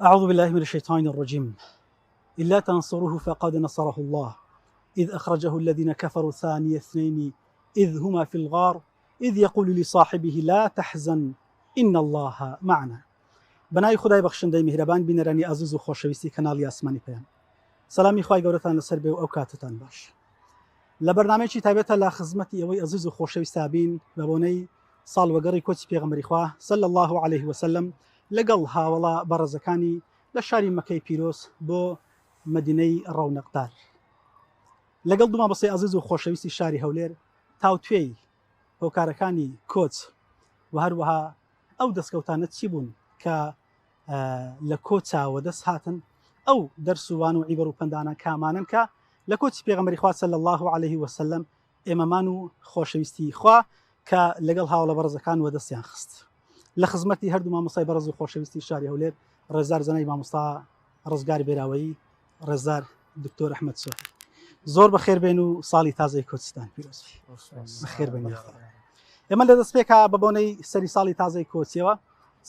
أعوذ بالله من الشيطان الرجيم. إلا تنصروه فقد نصره الله إذ أخرجه الذين كفروا ثاني اثنين إذ هما في الغار إذ يقول لصاحبه لا تحزن إن الله معنا. بنای خدای بەخشندەی میهرەبان بینەرانی ئازیز و خۆشەویستی کەناڵی ئاسمانی پێیان سەلامی خوای گەورەتان لەسەر بێ و ئەو کاتتان باش. لە بەرنامەیەکی تایبەتە لە خزمەتی ئەوەی ئەزیز و خۆشەویستا بین بە بۆنەی ساڵوەگەڕی کۆچی پێغەمبەری خوا صلی الله عليه وسلم لەگەڵ هاوڵا بەڕێزەکانی لە شاری مەکەی پیرۆز بۆ مەدینەی ڕەونەقدار لەگەڵ دوو مامۆستای ئازیز و خۆشەویستی شاری هەولێر تاوتوێی هۆکارەکانی کۆچ و هەروەها ئەو دەستکەوتانە چی بوون کە لە کۆچاوە دەست هاتن ئەو دەرسوان و عیبەر و پندانە کامانن کە لە کۆچی پێغەمبەری خوا صلی الله عليه وسلم ئێمەمان و خۆشەویستی خوا کە لەگەڵ هاوڵە بەڕێزەکان وە دەستیان خست. لە خزمەتی هەردوو مامۆستای بەڕێز و خۆشەویستی شاری هەولێر ڕێزدار زەنای مامۆستا ڕزگاری بێراوەیی ڕێزدار دکتۆر ئەحمەد سۆفی، زۆر بەخێر بێن و ساڵی تازەی کۆچستان پیرۆزبی. بەخێر بێن. ئێمە لە دەست پێکا بە بۆنەی سەری ساڵی تازەی کۆچیەوە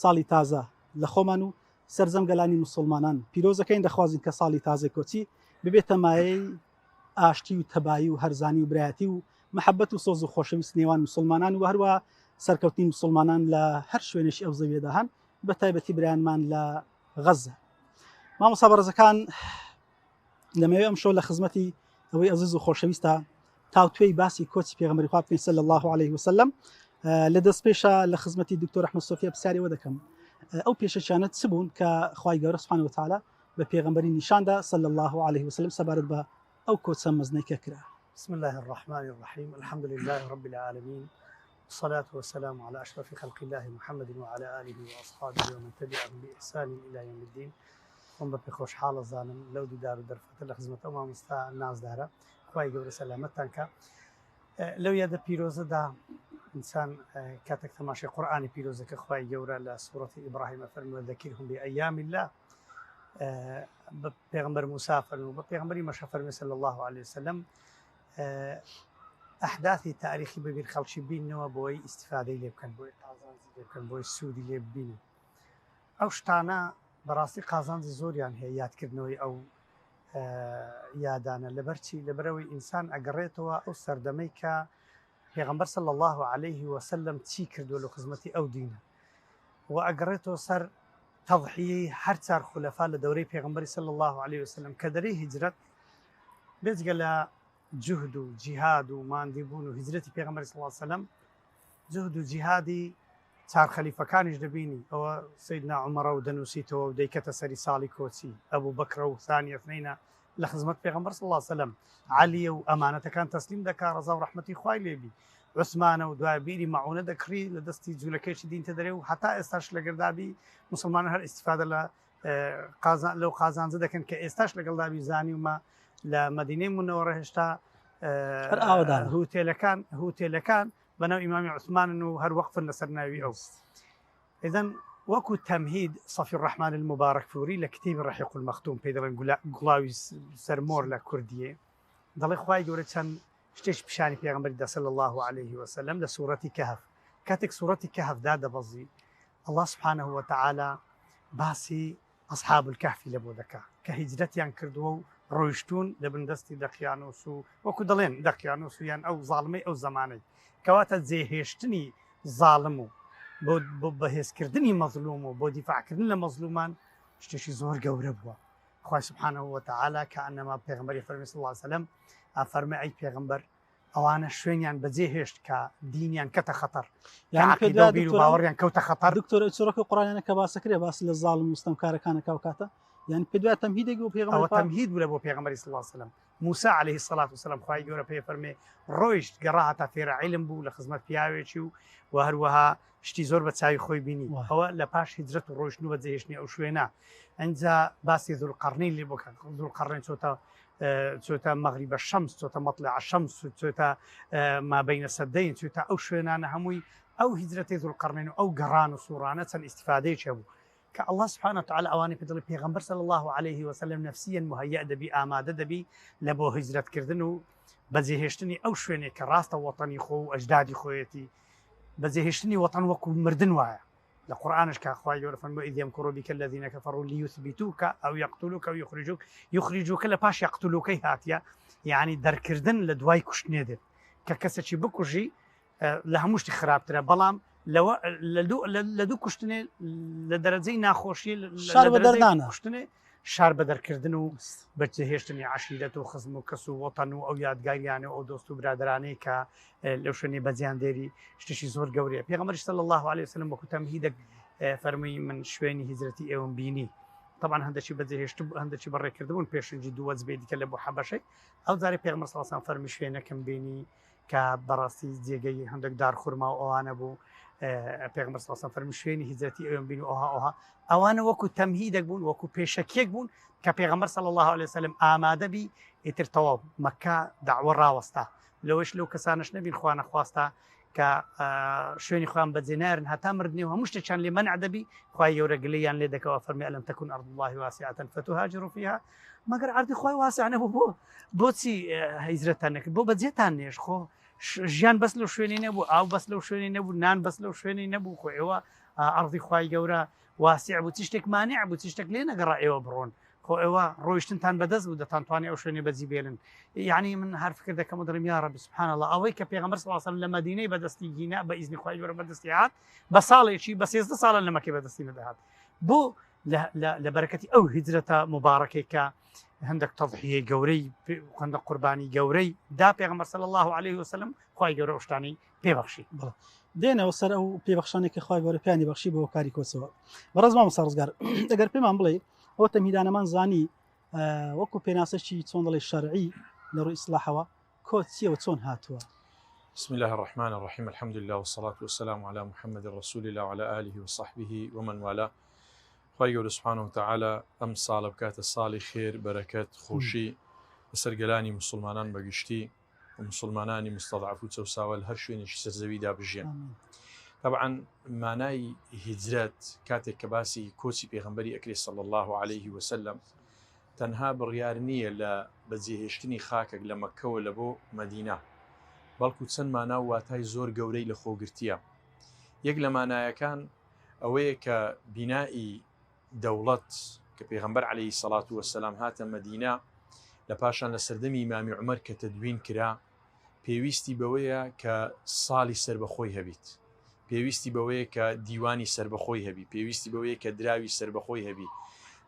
ساڵی تازە لە خۆمان و سەرجەم گەلانی موسڵمانان پیرۆزەکەین دەخوازین کە ساڵی تازەی کۆچی ببێتە مایەی ئاشتی و تەبایی و هەرزانی و برایەتی و محەبەت و سۆز و خۆشەویست نێوان موسڵمانان و هەروە سەرکەوتنی موسڵمانان لە هەر شوێنێکی ئەو زەویەدا هەن بە تایبەتی برایانمان لە غەزە. مامۆستا بەڕێزەکان لەمەوێ ئەم شۆ لە خزمەتی ئەوەی ئەزیز و خۆشەویستە تاوتوێی باسی کۆچی پێغەمبەری خوا بکەین صلی الله عليه وسلم. لە دەست پێشە لە خزمەتی دکتۆر ئەحمەد سۆفی پرسیارەوە دەکەم ئەو پێشەچانە چ بوون کە خوای گەورە سوبحانه وتعالى بە پێغەمبەری نیشاندا صلی الله عليه وسلم سەبارەت بە ئەو کۆچە مەزنەی کە کرا. بسم الله الرحمن الرحيم الحمد لله رب العالمين والصلاة والسلام على أشرف خلق الله محمد وعلى آله وأصحابه ومن تبعهم بإحسان إلى يوم الدين. خۆم بە پێخۆش حاڵە زانم لەو دوودار و دەرفەتە لە خزمەتە مامۆستا نازدارە خوای گەورە سەلامەتتان کە لەو یادە پیرۆزەدا ئینسان کاتێک تەماشای قورئانی پیرۆزەکە خوای گەورە لە سوورەتی ئیبراهیم فەرمووە ذەکیرهم بئەیام الله بە پێغەمبەر موسا فەرمووە بە پێغەمبەری مەشە فەرمووە صلی الله عليه وسلم ئەحداثی تاریخی ببیر خەڵکی بینەوە بۆی ئیستیفادەی لێ بکەن بۆی قازانجی لێ بکەن بۆی سوودی لێ ببینن. ئەو شتانە بەڕاستی قازانجی زۆریان هەیە یادکردنەوەی ئەو یادانە لەبەرچی لەبەرەوەی ئینسان ئەگەڕێتەوە ئەو سەردەمەی کە پێغەمبەر صلی الله عليه وسلم چی کردووە لە خزمەتی ئەو دینە و ئەگەڕێتەوە سەر تەضحیەی هەر چار خولەفا لە دەورەی پێغەمبەری صلی الله عليه وسلم کە دەرەی هیجرەت بێجگە لە جهد و جیهاد و ماندیبوون و هیجرەتی پێغەمبەری صلی الله عليه وسلم جهد و جیهادی چار خەلیفەکانیش دەبینی ئەوە سەیدنا عومەڕە و دەنووسیتەوە و دەیکەتە سەری ساڵی کۆچی ئەبوو بەکرە و ثانی اثنینە لە خزمەت پێغەمبەر صلی الله عليه وسلم عەلیە و ئەمانەتەکان تەسلیم دەکا ڕەزا و ڕەحمەتی خوای لێبی عوسمانە و دوای بیری مەعونە دەکڕی لە دەستی جوولەکەیشی دینتە دەرێ و هەتا ئێستاش لە گەردابی موسڵمانان هەر ئیستیفادە لەو قازانجە دەکەن کە ئێستاش لەگەڵدابی زانیومە لە مەدینەی مونەوەڕە هێشتا هوتێلەکان بەناو ئیمامی عوسمانن و هەر وەقفن لەسەر ناوی ئەو. ئیدەن وەکو تەمهید صەفی الرەحمان المبارەک فوری لە کتێبی ڕەحیق المەختوم پێی دەڵێن گوڵاوی سەرمۆر لە کوردیە دەڵێ خوای گەورە چەند شتێک پیشانی پێغەمبەری دا صلی الله عليه وسلم لە سوورەتی کەهف کاتێک سوورەتی کەهفدا دەبەزی الله سبحانه وتعالى باسی ئەصحاب الکەهفی لە بۆ دەکا کە هیجرەتیان کردووە و ڕۆیشتون لە بندەستی دەقیانوس و وەکو دەڵێن دەقیانوس و یان ئەو زاڵمەی ئەو زەمانەی کەواتە جێهێشتنی زاڵم و بۆ بەهێزکردنی مەظلوم و بۆ دیفاعکردن لە مەظلومان شتێکی زۆر گەورە بووە. خوای سبحانه وتعالى کەئەنەما پێغەمبەری فەرمی صلی الله عليه وسلم ئەفەرمێ ئەی پێغەمبەر ئەوانە شوێنیان بەجێهێشت کە دینیان کەتە خەتەر یان بیر و باوەڕیان کەوتە خەتەر. دکتۆر چۆرەکە قورئانیانە کە باسەکرێ باسی لە زاڵم و ستەمکارەکانە کاوکاتە یعنی پێ دوای تەمهیدێک بۆ پێغەمبەر ئەوە تەمهید بوو لە بۆ پێغەمبەری صلی الله عليه وسلم. موسى عليه الصلاة والسلام خوای گەورە پێی فەرمێ ڕۆیشت گەڕا هەتا فێرە عیلم بوو لە خزمەت پیاوێکی و هەروەها شتی زۆر بە چاوی خۆی بینی ئەوە لە پاش هیجرەت و ڕۆیشتن و بەجێهێشتنی ئەو شوێنە ئەنجا باسی ذوالقەرنەین لێ بۆ کە ذوالقەرنەین چۆتە مەغریبە شەمس چۆتە مەطلع شەمس چۆتە مابەینە سەدەین چۆتە ئەو شوێنانە هەمووی ئەو هیجرەتی ذوالقەرنەین و ئەو گەڕان و سوورانە چەند ئیستیفادەیەکی هەبوو کە الله سبحانه وتعالى ئەوانەی پێ دەڵێ پێغەمبەر صلی الله عليه وسلم نفسیاً مهەیە دەبی ئامادە دەبی لە بۆ هیجرەتکردن و بەجێهێشتنی ئەو شوێنێک کە ڕاستە وەتەنی خۆ و ئەجدادی خۆیەتی بەجێهێشتنی وەتەن وەکو مردن وایە لقرآنش كأخوي يقول فرموا إذ يمكر بك الذين كفروا ليثبتوك أو يقتلوك أو يخرجوك لباش يقتلوك هاتيا يعني دركردن لدواي كشنيدر ككسشي بكوجي لهموش خراب ترى بلام لو لدو كشتني لدرجة ناخوشي شار بدردانه كشتني شار بدركردن بجهشتني عشيرة وخصم وكسو وطن أو يادگار يعني أو دوستو برادراني ك لو شني بزيان ديري شتشي زور قوري پیغمبر صلى الله عليه وسلم وكو تمهيدك فرمي من شويني هجرتي ايوم بيني طبعا هندشي بزهشت هندشي بري كردون بيشنجي دوز بيدي كلبو حبشي او زاري پیغمبر صلى الله عليه وسلم فرمي شوينه كم بيني كبراسي ديگي هندك دار خرما او انا بو پیغمبر صلى الله عليه وسلم فرمي شويني هجرتي ايوم بيني اوها اوانا وكو تمهيدك بون وكو بيشكيك بون كبيغمبر صلى الله عليه وسلم آماده بي اترتواب مكة دعوة راوستا لوش لو كسانش نبي الخوان خواستا ك شويني خوان بدزينارن هتا مردني وهمش كان لي منع دبي خواي يورجليان لدك وفرمي ألم تكن أرض الله واسعة فتهاجروا فيها ما قر عرض خواي واسع نبو بوتسي هجرتانك بو بدزيتانيش خو جيان بس لو شويني نبو أو بس لو شويني نبو نان بس لو شويني نبو خو إيوا أرض خواي جورا واسع بوتشتك مانع بوتشتك لينا قرا إيوا برون خو إيوا رويشتن بدز ودتان تواني أو شويني بدزي بيلن يعني من هار فكر ذاك مدرم يا رب سبحان الله أويك بيغمبر صلى الله عليه وسلم لما ديني بدستي جينا بإذن خواهي ورب بدستي عاد بصالة شيء بس يزد صالة لما كي بدستي ندهات بو لبركتي أو هجرة مباركة ك عندك تضحية جوري وعندك قرباني جوري دا بيغمبر صلى الله عليه وسلم خواهي جوري وشتاني بيبخشي دينا وسر أو بيبخشاني كخواهي جوري بياني بخشي بو كاري كوسوا برز ما مصارزقار أجر بيمان بلي هو تمهيدانا من زاني وەکو پێناسەی چۆن دەڵێ شەرعی لە ڕووی ئیسلاحەوە کۆچیەوە چۆن هاتووە. بسم الله الرحمن الرحيم الحمد لله والصلاة والسلام على محمد رسول الله وعلى آله وصحبه ومن والاه. خواهی گەورە سبحانه وتعالى ئەم ساڵە بکاتە ساڵی خێر بەرەکەت خۆشی بەسەرگەلانی مسلمانان بەگشتی و مسلمانانی مستەضعف و چەوساوە لە هەر شوێنێکی سەرزەویدا بژێن. طبعا مانای هیجرەت کاتێک کە باسی کۆچی پێغەمبەری ئەکرێ صلی الله عليه وسلم تەنها بڕیار نییە لە بەجێهێشتنی خاکێک لە مەککەوە لە بۆ مەدینە بەڵکو چەند مانا و واتای زۆر گەورەی لە خۆگرتیە. یەک لە مانایەکان ئەوەیە کە بینایی دەوڵەت کە پێغەمبەر عەلەیهی سەڵات وەسەلام هاتە مەدینە لە پاشان لە سەردەمی ئیمامی عومەر کە تەدوین کرا پێویستی بەوەیە کە ساڵی سربەخۆی هەبیت، پێویستی بەوەیە کە دیوانی سربەخۆی هەبی، پێویستی بەوەیە کە دراوی سربەخۆی هەبی،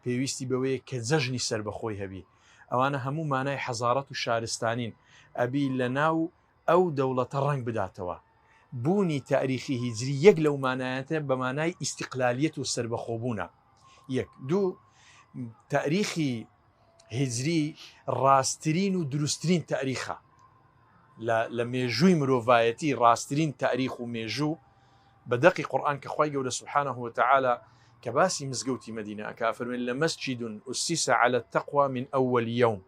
پێویستی بەوەیە کە جەژنی سربەخۆی هەبی. ئەوانە هەموو مانای حەزارەت و شارستانین ئەبی لە ناو ئەو دەوڵەتە ڕنگ بداتەوە. بوونی تاریخی هیجری یەک لەو مانایەتە بە مانای ئیستیقلالیەت و سربەخۆبوونە. یەک دوو تاریخی هیجری ڕاستترین و دروستترین تاریخە لە مێژووی مرۆڤایەتی، ڕاستترین تاریخ و مێژوو بەدەقی قورئان کە خوای گەورە سبحانه وتعالى كباسي مزقوتي مدينة كافر لمسجد أسس على التقوى من أول يوم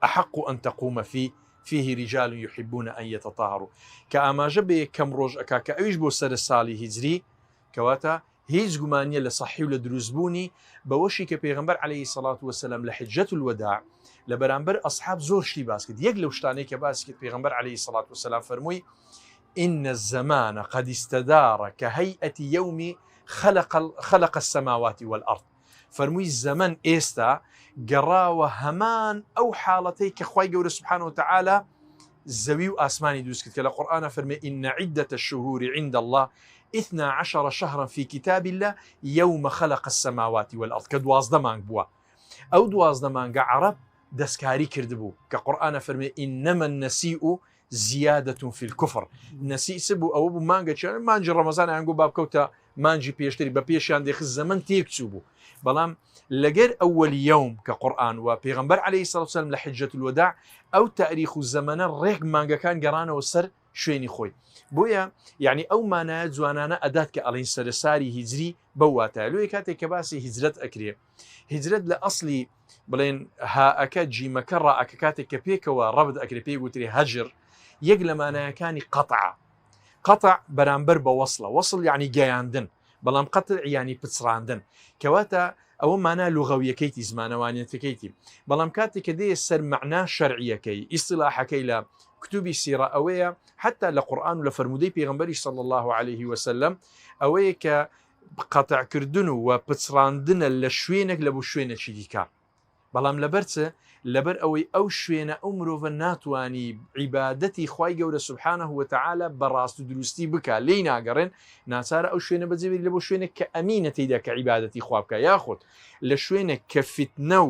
أحق أن تقوم فيه رجال يحبون أن يتطهروا كأما جبه كم روج أكاك أيش بو سر السالي هجري كواتا هيج قمانية لصحي ولدروزبوني بوشي كبيغمبر عليه الصلاة والسلام لحجة الوداع لبرانبر أصحاب زور شتي باسكت يقلو شتاني كباسكت بيغمبر عليه الصلاة والسلام فرموي إن الزمان قد استدار كهيئة يوم خلق السماوات والأرض. فرموي الزمن إيستا قراوة همان أو حالتي كخواي قول سبحانه وتعالى الزوي وآسماني دوسكت كلا قرآن فرمي إن عدة الشهور عند الله 12 شهرا في كتاب الله يوم خلق السماوات والأرض كدواز دمان بوا أو دواز دمان عرب دسكاري كردبو كقرآن فرمي إنما النسيء زيادة في الكفر. نسيء سبو أو بو مانجي رمضان عنقو باب كوتا مانجي بيشتري ببيشان ديخ الزمن تيكتسوبو بلام لقر أول يوم كقرآن وبيغمبر عليه الصلاة والسلام لحجة الوداع أو تاريخ الزمن الريق مانجا كان قرانا وسر شويني خوي بويا يعني أو مانات زوانانا أدات كألين سرساري هجري بواتا لو يكاتي كباسي هجرت أكري هجرت لأصلي بلين ها أكاد جي مكرا أكاكاتي كبيكا وربد أكري بيقو تري هجر يقلمانا كان قطع برامبر بوصله وصل يعني جاياندن بلام قطع يعني بتصراندن كواتا او معناه لغويه كيتي زمانوانيه كيتي بلام كاتي كدي السر معناه شرعيه كي اصطلاح كي لا كتب السيره اويا حتى لقران ولا فرمودي بيغمبري صلى الله عليه وسلم اويا قەتەعکردن و پچڕاندنە لە شوێنێک لە بۆ شوێنێکی دیکە بەڵام لەبەرچە لەبەر ئەوەی ئەو شوێنە ئەو مرۆڤە ناتوانی عیبادەتی خوای گەورە سوبحانەه وتەعالە بەڕاست و دروستی بکە لێی ناگەڕێن ناچارە ئەو شوێنە بەجێبێت لە بۆ شوێنێک کە ئەمینە تێیدا کە عیبادەتی خوا بکە یاخۆت لە شوێنێک کە فتنە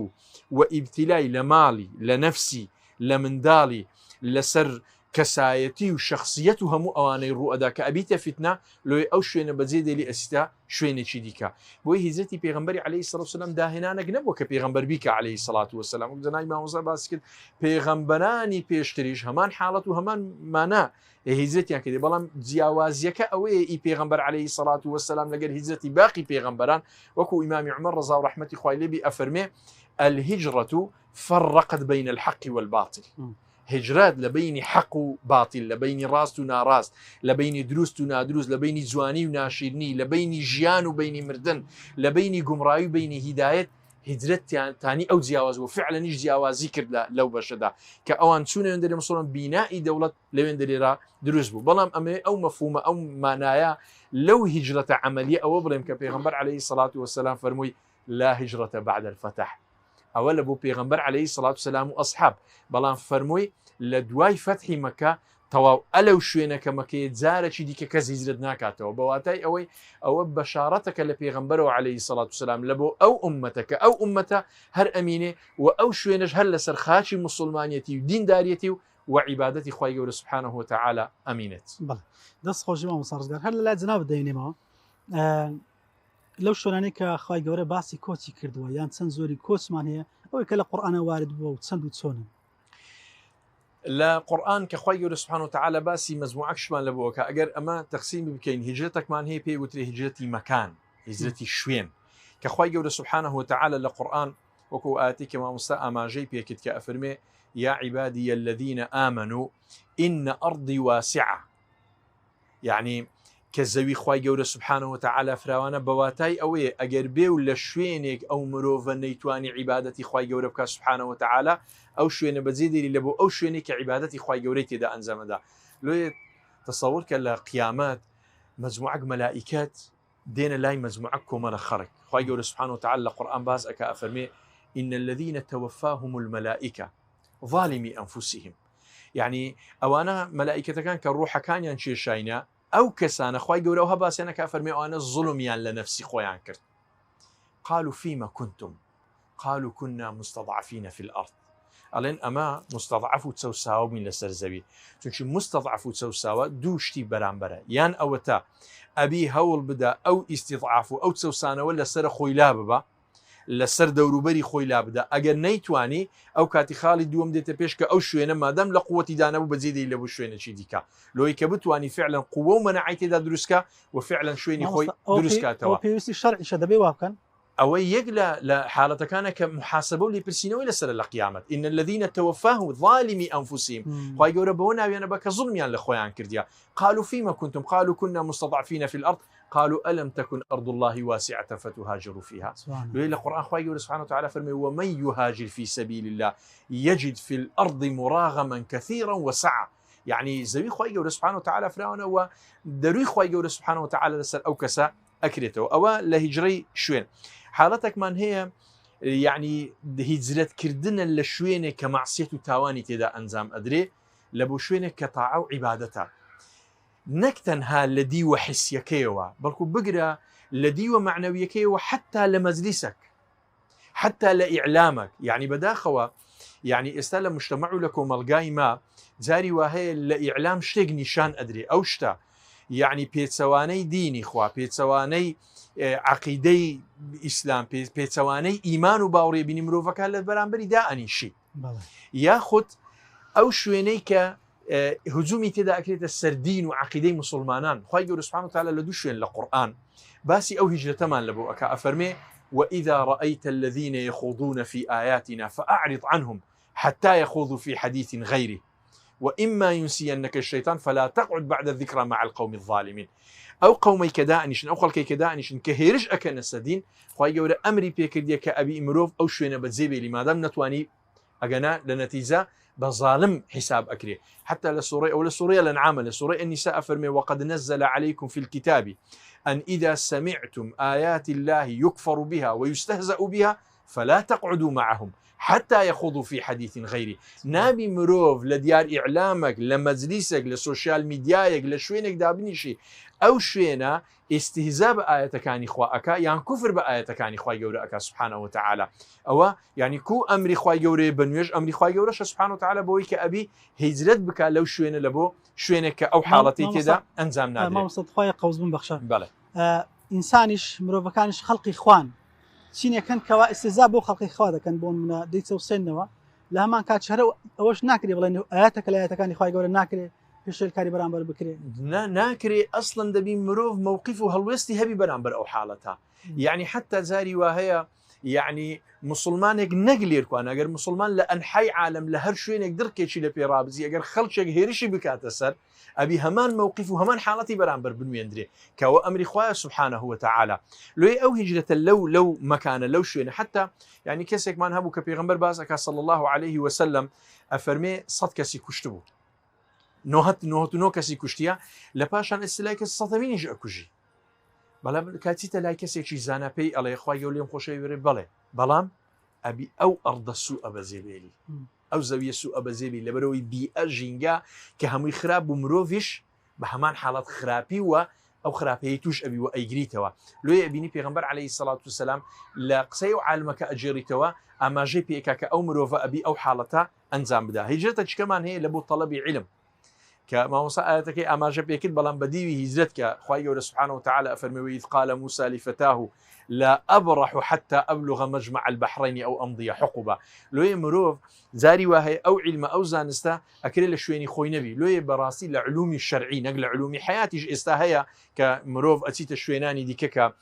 و ئیبتیلای لە ماڵی لە نەفسی لە منداڵی لەسەر کەسایەتی و شخصیت و هەموو ئەوانەی ڕوئەدا کە ئەبیتە فتنە لۆی ئەو شوێنە بەجێ دێلی ئەستا شوێنێکی دیکە بۆی هیزەتی پێغەمبەری عەلەیهی سەڵات وسەلام داهێنانێک نەبووە کە پێغەمبەر بیکە عەلەیهی سەڵات وسەلام وەک جەنابی مامۆستا باس کرد پێغەمبەرانی پێشتریش هەمان حاڵەت و هەمان مانە هیزەتیان کردی بەڵام جیاوازیەکە ئەوەیە ئی پێغەمبەر عەلەیهی سەڵات وسەلام لەگەر هیزەتی باقی پێغەمبەران وەکو ئیمامی عومەر ڕەزا و ڕەحمەتی خوای لێبی ئەفەرمێ الهجرة فرقت بين الحق والباطل هجرات لبيني حق وباطل لبيني راست وناراست لبيني دروست ونادروست لبيني جواني وناشيرني لبيني جيان وبيني مردن لبيني قمراي وبيني هداية هجرت تاني أو جياواز وفعلا نيش جياوازي كرد لو بشدا كأوان شون يندري مصورا بناء دولة لو يندري را دروس بو بلام أما أو مفهوم أو معنايا لو هجرة عملية أو بلام كبيغمبر عليه الصلاة والسلام فرموي لا هجرة بعد الفتح أول أبو بيغمبر عليه الصلاة والسلام وأصحاب بلان فرموي لدواي فتح مكة تواو ألو شوينك مكة زارة شدي ككز هجرت ناكاتو بواتاي أو بشارتك لبيغمبر عليه الصلاة والسلام لبو أو أمتك أو أمته هر أمينة وأو شوينش هل لسر خاشي مسلمانيتي ودين داريتي وعبادتي خواهي قول سبحانه وتعالى أمينت بله دەست خۆشی مامۆستا هەر لە لای جناب دەینێمەوە لەو شوێنانەی کە خوای گەورە باسی کۆچی کردووە یان چەند زۆری کۆچمان هەیە ئەوەی کە لە قورئانە وارد بووە و چەند و چۆنن لا قرآن كخوي يقول سبحانه وتعالى باسي مجموعة شمان لبوكا أجر أما تقسيم بكين هجرتك مان هي بي وتري هجرتي مكان هجرتي شوين كخوي يقول سبحانه وتعالى للقرآن وكو آتي كما مستاء ما جي بيكت كأفرمي يا عبادي الذين آمنوا إن أرضي واسعة يعني كزوي خوي يقول سبحانه وتعالى فراوانا بواتاي أوي أجر بيو لشوينك أو مروفا نيتواني عبادتي خوي يقول بك سبحانه وتعالى أو شوينة بزيدي اللي لبو أو شوينة كعبادتي خوي جوريتي دا أنزم دا لو تصور كلا قيامات مجموعة ملائكات دين لاي مجموعة كمال خرق خوي جور سبحانه وتعالى القرآن باز أكا أفرمي إن الذين توفاهم الملائكة ظالمي أنفسهم يعني أوانا ملائكة كان كروح كان ينشير شاينا أو كسانا خوي جور أوها باس أنا كأفرمي أنا الظلميان لنفسي خوي عنكر قالوا فيما كنتم قالوا كنا مستضعفين في الأرض ألين أما مستضعف وتسوساو من لسرزبي چونك مستضعف وتسوساو دوشتي برامبرة يان أوتا أبي هول بدا أو استضعاف أو تسوسانا ولا سر خويلا ببا لسر دوروبري خويلا بدا أجر نيتواني أو كاتي خالي دوم ديتا بيشكا أو شوينة ما دام لقوتي دانبو بزيدي لبو شوينة شي ديكا لو يكبتواني فعلا قوة ومناعيتي دا دروسكا وفعلا شويني خوي دروسكا توا أو بيوسي الشرعي شدبي وابكن أو يقلى لحالة كان كمحاسبة لبرسينو إلى سر القيامة إن الذين توفاهم ظالمي أنفسهم خواهي قولوا بونا ويانا بك ظلميان لخويان كرديا قالوا فيما كنتم قالوا كنا مستضعفين في الأرض قالوا ألم تكن أرض الله واسعة فتهاجروا فيها لإلى القرآن خواهي قولوا سبحانه وتعالى فرمي ومن يهاجر في سبيل الله يجد في الأرض مراغما كثيرا وسعة يعني زوي خواهي قولوا سبحانه وتعالى فراونا ودروي خواهي قولوا سبحانه وتعالى لسر أو كسا أكريته أو لهجري شوين حالتك من هي يعني هجرت كردنا لشوينه كمعصية وتاواني تدا أنزام أدري لبو شوينه كطاعة وعبادتها نكتنها لدي وحسيكيوا بلكو بقرا لدي ومعنويكيوا حتى لمجلسك حتى لإعلامك يعني بداخوا يعني استلم مجتمع لكم القايمة جاري وهي لإعلام شتيق نشان أدري أو شتا يعني بيتسواني ديني خوا بيتسواني عقيدي إسلام بيتسواني إيمان وباوري بني مروفك هلا برامبري دا أنيشي ياخد أو شوينيك هجومي تدا أكريت السردين وعقيدي مسلمانان خواهي قول سبحانه وتعالى لدوشين لقرآن باسي أو هجرتمان لبو أكا أفرمي وإذا رأيت الذين يخوضون في آياتنا فأعرض عنهم حتى يخوضوا في حديث غيره وإما ينسينك الشيطان فلا تقعد بعد الذكرى مع القوم الظالمين أو قومي كدانشن أو خلقي كدانشن كهيرج أكن السدين خواهي قول أمري بيكرديا كأبي إمروف أو شوينة بتزيبي لماذا نتواني أجنا لنتيجة بظالم حساب أكري حتى للسورية أو للسورية لنعامل للسورية النساء فرمي وقد نزل عليكم في الكتاب أن إذا سمعتم آيات الله يكفر بها ويستهزأ بها فلا تقعدوا معهم حتى يخوضوا في حديث غيره. نابي مروف لديار إعلامك لمجلسك لسوشيال ميدياك لشوينك دابنيشي أو شوينا استهزاء بآيات كان إخواءك يعني كفر بآيات كان إخوة جورك سبحانه وتعالى أو يعني كو أمر إخوة جوري بنويج أمر إخوة جورش سبحانه وتعالى بويك أبي هجرت بك لو شوينا لبو شوينك أو حالتي كذا أنزام نادر ما مستطفى قوز بن بخشر بله إنسانش مروف كانش خلق إخوان شين كان كوا استهزاء بو خلق إخوان كان بون من ديت وسنوا لما كانت شهر أوش ناكري والله إنه آياتك لا كان إخوة جوري ناكري فيش الكاري برامبر بكري ناكري أصلا دبي مروف موقفه هالوستي هبي برامبر أو حالتها يعني حتى زاري وهي يعني مسلمانك نقليركو أنا أجر مسلمان لأنحي عالم لهر شوين يقدر كيشي لبيرابزي أجر خلشك هيرشي بكاتسر أبي همان موقفه همان حالتي برامبر بنويندري كو أمر إخوة سبحانه وتعالى لو أو هجرة لو مكان لو شوين حتى يعني كسيك ما نهبو كبيغمبر بازك صلى الله عليه وسلم أفرمي صد كسي كشتبو نو كسي كشتيا لباشان استلاك الصدمين يجي أكوجي بەڵام کاتیتە لای کەسێکی زاناپەی ئەڵێ خوا گەور لێم خۆشەوی وێرێ بەڵێ بەڵام ئەبی ئەو ئەڕدە سوء ئەبەزێبێلی ئەو زەویە سوء ئەبەزێبی لەبەرەوەی بیئە ژینگە کە هەمووی خراپ بوو مرۆڤیش بە هەمان حاڵەت خراپی وە ئەو خراپەیە توش ئەبی و ئەیگریتەوە لۆیە ئەبینی پێغەمبەر عەلەیهی سەڵات وسەلام لە قسەی و عالمەکە ئەجێڕیتەوە ئاماژەی پێکا کە ئەو مرۆڤە ئەبی ئەو حاڵەتە ئەنجام بدا هیجرەتە چکەمان هەیە لە بۆ تەڵەبی علم كموسى آياتك أما جاب يكد بلان بديوي هجرتك خواهي سبحانه وتعالى أفرمي وإذ قال موسى لفتاه لا أبرح حتى أبلغ مجمع البحرين أو أمضي حقبة لو يمروف زاري وهي أو علم أو زانستا أكري لشويني خوي نبي لو براسي لعلومي الشرعي نقل علومي حياتي استهيا كمروف أتيت الشويناني دي كك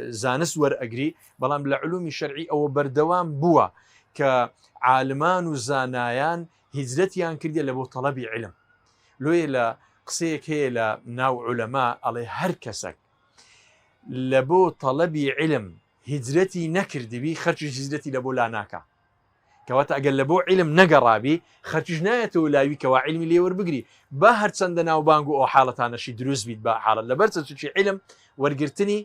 زانس ور أجري بلان لعلومي الشرعي أو بردوام بوا كعالمان وزانايان هجرتيان كردي لبو طلبي علم لوی لە قسەیەک هەیە لە ناو علەما ئەڵێ هەر کەسێک لە بۆ تەڵەبی علم هیجرەتی نەکردبی خەرجی هیجرەتی لە بۆ لا ناکە کەواتە ئەگەر لە بۆ علم نەگەڕابی خەرجیش نایەتەوە لاوی کەوا علمی لێ وەربگری با هەرچەندە ناوبانگ و ئەو حاڵەتانەشی دروست بیت بە حاڵەت لەبەر چی علم وەرگرتنی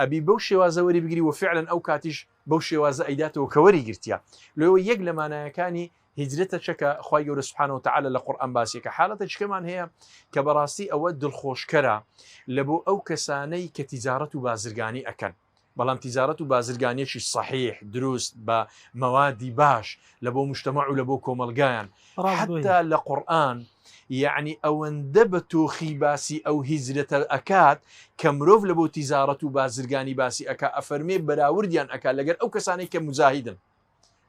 ئەبی بەو شێوازە وەری بگری و فعلا ئەو کاتیش بەو شێوازە ئەیداتەوە کە وەری گرتیە لەوە یەک لە مانایەکانی هجرته شكا خواهي جور سبحانه وتعالى لقرآن باسي كحالة كمان هي كبراسي أود الخوشكرة لبو أو كساني كتجارة بازرقاني أكن بلام تجارة بازرقاني شيء صحيح دروس بمواد باش لبو مجتمع لبو كوملقان حتى لقرآن يعني أو اندبتو خيباسي أو هجرة الأكاد كمروف لبو تجارة بازرقاني باسي أكا أفرمي براورديان أكا لقر أو كساني كمزاهدا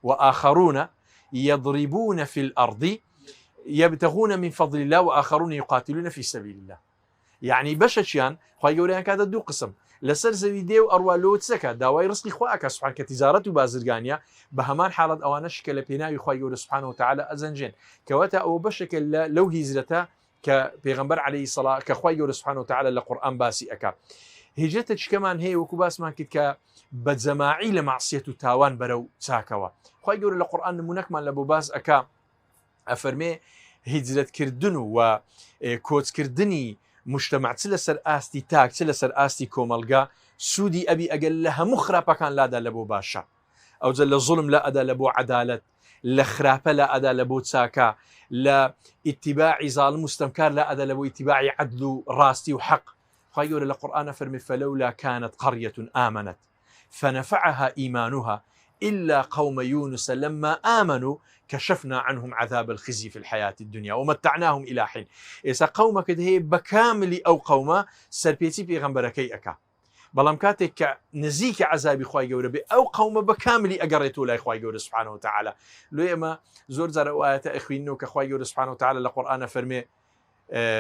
وآخرون يضربون في الأرض يبتغون من فضل الله وآخرون يقاتلون في سبيل الله يعني بشتشيان خواهي قوليان كادا دو قسم لسر زوي ديو أروالو تسكا داواي رزقي خواهك سبحانه كتجارة بازرقانيا بهمان حالة أوانش كالبيناوي خواهي قولي سبحانه وتعالى أزنجين كواتا أو بشكل لو هزرتا كبيغمبر عليه الصلاة كخواهي قولي سبحانه وتعالى لقرآن باسي أكا هجرتش كمان هي وكباس ما كتك بجماعي لمعصية تاوان برو تاكوا خواهي قولي لقرآن نمونك من لبو باس أكا أفرمي هجرت كردنو وكوت كردني مجتمع تلسر آستي تاك تلسر آستي كوملغا سودي أبي أقل لها مخرابة كان لا دا لبو باشا أو زل الظلم لا أدا لبو عدالة لخرابة لا أدا لبو تساكا لا اتباع ظالم مستمكار لا أدا لبو اتباع عدل راستي وحق خير القرآن فرمي فلولا كانت قرية آمنت فنفعها إيمانها إلا قوم يونس لما آمنوا كشفنا عنهم عذاب الخزي في الحياة الدنيا ومتعناهم إلى حين إذا قومك هي بكامل أو قوما سربيتي بيغمبركي أكا بلام كاتك نزيك عذاب إخوة جوربي أو قوم بكامل أقريتوا لا إخوة جور سبحانه وتعالى لو إما زور زر آيات إخوينو كإخوة جور سبحانه وتعالى لقرآن فرمي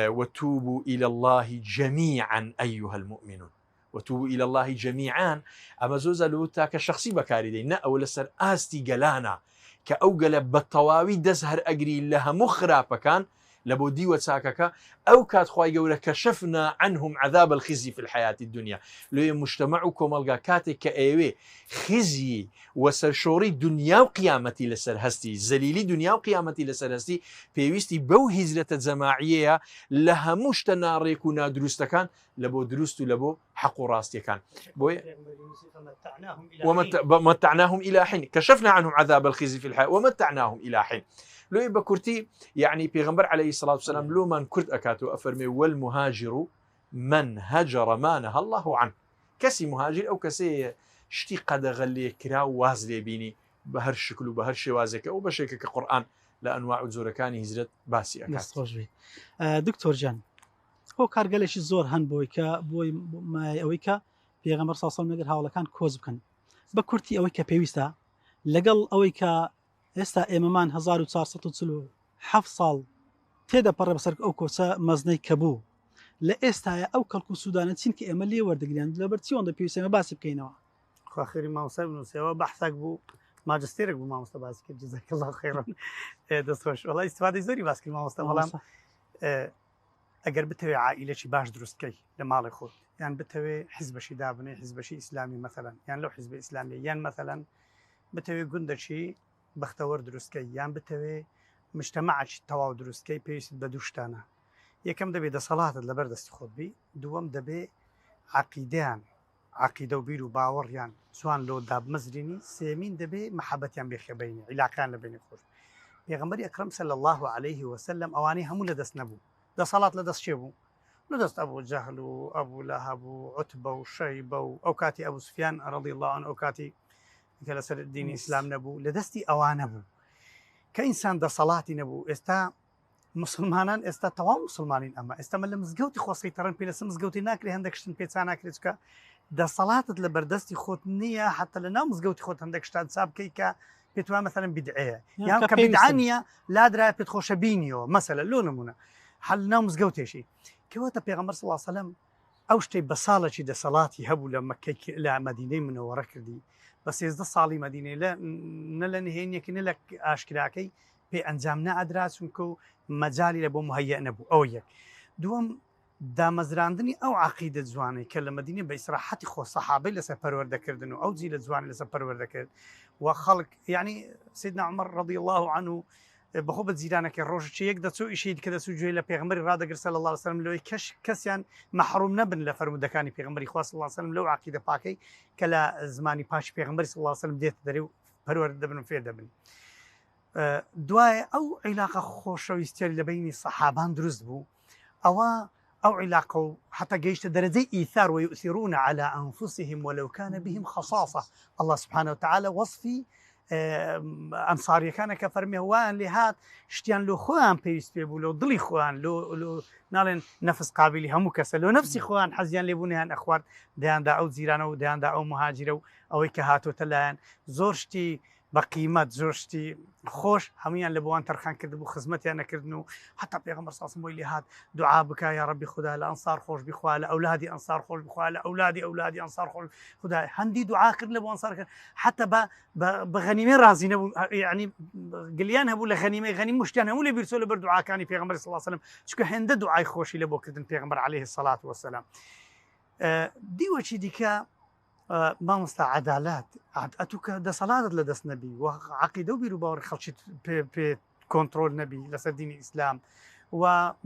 وتوبوا إلى الله جميعا أيها المؤمنون وتوبوا إلى الله جميعا أما زوزا لوتا كشخصي بكاري دينا أو لسر آستي قلانا كأوجل بالطواوي دزهر أجري لها مخرا كان لبودي وتساكك أو كات خواي جورا كشفنا عنهم عذاب الخزي في الحياة الدنيا لو مجتمعكم الجا كاتك كأيوه خزي وسرشوري دنيا وقيامتي لسرهستي زليلي دنيا وقيامتي لسرهستي بيوستي بو هزرة الجماعية لها مشتنا ريكونا دروست كان لبو دروست لبو حق وراستي كان بوي ومتعناهم ومتعناهم إلى حين كشفنا عنهم عذاب الخزي في الحياة ومتعناهم إلى حين لو بكرتي يعني بيغمبر عليه الصلاة والسلام لو من كرت أكاتو أفرمي والمهاجر من هجر ما نهى الله عنه كسي مهاجر أو كسي شتي قد غلي كرا وازلي بيني بهر شكل وبهر شوازك أو بشيك كقرآن لأنواع زوركان هجرت باسي أكات دكتور جان هو كارجلش الزور هن بويكا بوي ما أويكا في غمر صاصل مقر هؤلاء كان كوز بكن بكرتي أويكا بيوستا لقل أويكا استا إمامان 1400 حفصل تيدا برا بسرك أو كوسا مزني كبو لإستا أو كالكو سودان تسينك إمالي وردقليان لبرتيون دا بيوسا ما باسي بكينوا آخر ما وصلنا سوا بحثك بو ماجستيرك بو ما مستباسك جزاك الله خيرا دستوش والله استفادة زوري باسك ما مستبالام ئەگەر بتەوێ عائیلەی باش دروستکەی لە ماڵی خۆت یان بتەوێ حیزبەشی دابنێ حیزبەشی ئیسلامی مەثەلەن یان لەو حیزبە ئیسلامی یان مەثەلەن بتەوێ گوندەشی بەختەوەر دروستکەی یان بتەوێ مجتەمەعێکی تەواو دروستکەی پێویست بە دوو شتانە یەکەم دەبێت دەسەڵاتت لەبەر دەستی خۆت بی دووەم دەبێ عەقیدەیان عەقیدە و بیر و باوەڕیان جوان لۆ دابمەزرێنی سێمین دەبێ مەحەبەتیان بێخێبەینی عیلاقیان لە بینی خۆش پێغەمبەری ئەکرەم صلی الله عليه وسلم ئەوانەی هەموو لە دەست نەبوو دەسەڵات لە دەست چێ بوو لە دەست ئەبوو جەهل و ئەبوو لەهەب و عوتبە و شەیبە و ئەو کاتی ئەبوو سوفیان رەضی الله عنه ئەو کاتی کە لەسەر دینی ئیسلام نەبوو لە دەستی ئەوانە بوو کە ئینسان دەسەڵاتی نەبوو ئێستا مسلمانان ئێستا تەواو مسلمانین ئەمە ئێستا لە مزگەوتی خۆسەی تەڕەن پێ لەسەر مزگەوتی ناکرێ هەندێک شتن پێچان ناکرێت کە دەسەڵاتت لە بەردەستی خۆت نییە حتا لە ناو مزگەوتی خۆت هەندێک شتان چاپ بکەی کە پێتوان مەثەلەن بیدعەیە یان کە بیدعە نییە لادرا پێت خۆشە بینیەوە مەسەلە لۆ نمونە حل ناو مزگەوتێکی کەواتە پێغەمبەر صلی الله علیه وسلم ئەو شتەی بە ساڵێکی دەسەڵاتی هەبوو لە مەککەی لە مەدینەی منەوەڕە کردی بە 13 ساڵی مەدینەی نە لە نهێنیەکی نە لە ئاشکراکەی پێ ئەنجام نەئەدرا چونکە و مەجالی لە بۆ مهەیە نەبوو ئەو یەک دووەم دامەزراندنی ئەو عەقیدە جوانەی کە لە مەدینە بە ئیسراحەتی خۆ سەحابەی لەسەر پەروەردەکردن و ئەو جیلە جوانی لەسەر پەروەردەکرد و خەڵک یعنی سیدنا عومەر رەضی الله عنه بەخۆ بە جیرانەکە ڕۆژێکی یەک دەچوو ئیشید کە دەچوو گوێ لە پێغەمبەری ڕادەگرت صلی الله علیه وسلم لەوەی کەسیان مەحروم نەبن لە فەرمودەکانی پێغەمبەری خوا صلی الله علیه وسلم لەو عەقیدە پاکەی کە لە زمانی پاشی پێغەمبەری صلی الله علیه وسلم دێتە دەرێ و پەروەردە دەبن و فێر دەبن دوایە ئەو عیلاقە خۆشەویستیاری لە بینی سەحابان دروست بوو ئەو عیلاقە و حتا گەیشتە دەرەجەی ئیثار ويؤثرون على أنفسهم ولو كان بهم خصاصة الله سبحانه وتعالى وصفي ئەنساریەکانە کە فەرمی هەوایان لێ هات شتیان لۆ خۆیان پێویست پێ بوو لەو دڵی خۆیان لۆ ناڵێن نەفس قابلی هەموو کەسە لۆ نەفسی خۆیان حەزیان لێبوونیان ئەخوارد دەیاندا ئەو جیرانە و دەیاندا ئەو مهاجرە و ئەوەی کە هاتۆتە لایەن زۆر شتی بە قیمەت زۆر شتی خۆش هەمویان لە بۆوان تەرخان کرد بوو خزمەتیان نەکردن و حتا پێغەمبەر صلی الله علیه و سلم بۆی لێ هات دوعا بکە یا ڕەبی خوددا لە ئەنسار خۆش بخوا لە ئەولادی ئەنسار خۆش بخوا لە ئەولادی ئەنسار خۆش خوددا هەندی دوعا کرد لە بۆ ئەنسار کرد حتا بە غەنیمەی رازی نەبوو یعنی گلیان هەبوو لە غەنیمەی مشتیان هەموو لێ بیرچۆ لەبەر دوعاکانی پێغەمبەر صلی الله علیه و سلم چونکە هێندە دوعای خۆشی لە بۆ کردن پێغەمبەر عەلەیه الصلاة والسلام دیوەکی دیکە مامۆستا عەدالەت ئەتوکە دەسەڵاتت لە دەست نەبی و عەقیدە و بیر و باوەڕی خەڵکی پێ کۆنتڕۆل نەبی لەسەر دینی ئیسلام و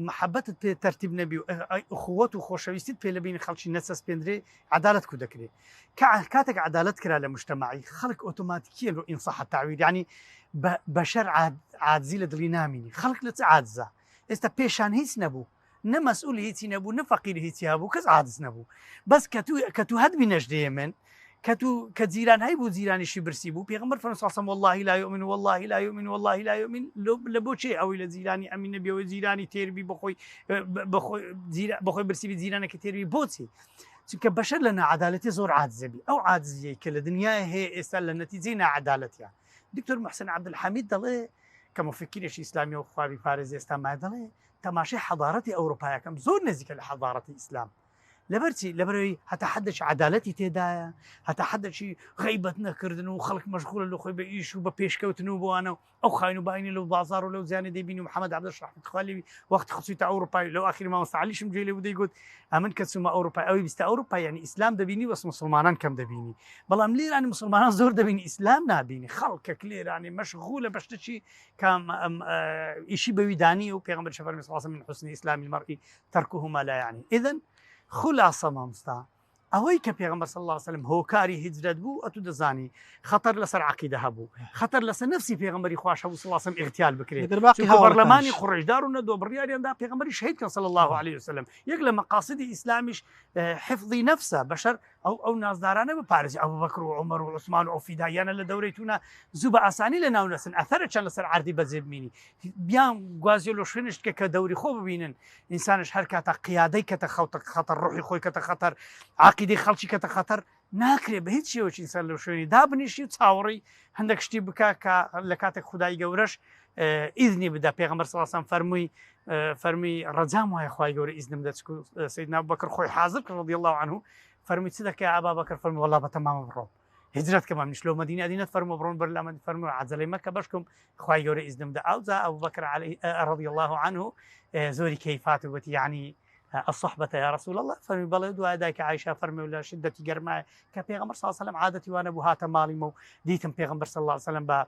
محەبەتت پێ تەرتیب نەبی و ئوخوەت و خۆشەویستیت پێ لە بینی خەڵکی نەچەسپێندرێ عەدالەت کو دەکرێت کاتێک عەدالەت کرا لە مجتەمەعی خەڵک ئۆتۆماتیکیە لۆ ئین صەح التەعبیر یعنی بەشەر عاجزی لە دڵی نامینی خەڵک لە چ عاجزە ئێستا پێشان هیچ نەبوو نە مەسئول هیچی نەبوو نە فەقیر هیچی هەبوو کەس عاجز نەبوو بەس کە تو هەتبی نەژدەیە من کە جیران هەی بوو جیرانیشی برسی بوو پێغەمبەر فەرمووی صلی الله علیه و سلم والله لا يؤمن والله لا يؤمن والله لا يؤمن لە بۆ چێ ئەوەی لە جیرانی ئەمین نەبیەوە جیرانی تێربی بەخۆی برسی جیرانێکی تێربی بۆچی چونکە بەشەر لە نەعەدالەتی زۆر عاجزەبی ئەو عاجزیەی کە لە دنیای هەیە ئێستا لە نەتیجەی نەعەدالەتیە دکتۆر محسن عەبدولحەمید دەڵێ کە مفکرێکی ئیسلامی و خوابی پارێز ئێستا مای دەڵێ تەماشای حەضارەتی ئەوروپایەکەم زۆر نزیکە لە حەضارەتی ئیسلام لەبەرچی لەبەرەوەی هەتا حەدێکی عەدالەتی تێدایە هەتا حەدێکی غەیبەت نەکردن و خەڵک مەشغوڵە لە خۆی بە ئیش و بە پێشکەوتن و بۆوانە ئەو خاین و باینی لەو بازار و لەو زیانە دەبینی و محەممەد عەبدەش ڕەحمەتوڵڵاهی عەلەیهی وەختی خچوویتە ئەوروپای لەو ئاخری مامۆستا عەلیشم گوێ لێ بوو دەیگوت ئەمن کە چوومە ئەوروپای ئەوەی بیستە ئەوروپای یعنی ئیسلام دەبینی وەس مسلمانان کەم دەبینی بەڵام لێرانی مسلمانان زۆر دەبینی ئیسلام نابینی خەڵکێک لێرانی مەشغوڵە بە شتێکی کام ئیشی بەوی دانی و پێغەمبەر فەرمووی صلی الله علیه و سلم من حسن ئیسلامی المەرئی تەرکه ما لا یعنی ئیذەن خلاصە مامۆستا ئەوەی کە پێغەمبەر صلی الله عليه وسلم هۆکاری هیجرەت بوو ئەتو دەزانی خەتەر لەسەر عەقیدە هەبوو خەتەر لەسەر نفسی پێغەمبەری خوا هەبوو صلی الله عليه وسلم اغتیال بکرێت بەرلەمانی قوڕیشدار و نەدۆ بڕیاریاندا پێغەمبەری شهید کە صلی الله عليه وسلم یەک لە مەقاصدی ئیسلامیش حفظی نفسە بەشەر ئەو نازدارانە بپارێزی ئەبوبەکر و عومەر و عوسمان و ئەو فیدایانە لە دەورەی تونا زوو بە ئاسانی لە ناو نەسن ئەثەرە چەند لەسەر عەردی بەجێ ببینی بیان گوازیۆ لە شوێنش کە دەوری خۆ ببینن ئینسانش هەر کاتە قیادەی کەتە خەتەر ڕوحی خۆی کەتە خەتەر عەقیدەی خەڵکی کەتە خەتەر ناکرێ بە هیچ شێوەیەکی ئینسان لەو شوێنی دابنیشی و چاوەڕی هەندێک شتی بکە کە لە کاتێک خودای گەورەش ئیذنی بدا پێغەمبەر صلی الله عليه وسلم فەرمووی ڕەجام وایە خوای گەورە ئیزنم دەچکو سەیدنا ئەبوبەکر خۆی حازر کرد رضی الله عنه فەرمووی چ دەکەی ئابا بەکر فەرمووی وەڵا بەتەمامە بڕۆم هجرت کەمام نیش لۆ مەدینە ئەدینەت فەرمووە بڕۆن بەر لە مەدینە فەرمووی عەجەلەی مەکە بەشکم خوای گەورە ئیزنم دا ئەوجا ئەبوبەکر رضی الله عنه زۆری کەیفات وتی یعنی الصحبة يا رسول الله فرمي بلى دعاء دايك عائشة فرمي ولا شدة جرماء كبيغمبر صلى الله عليه وسلم عادتي وانا بهات مالي مو ديتم بيغمبر صلى الله عليه وسلم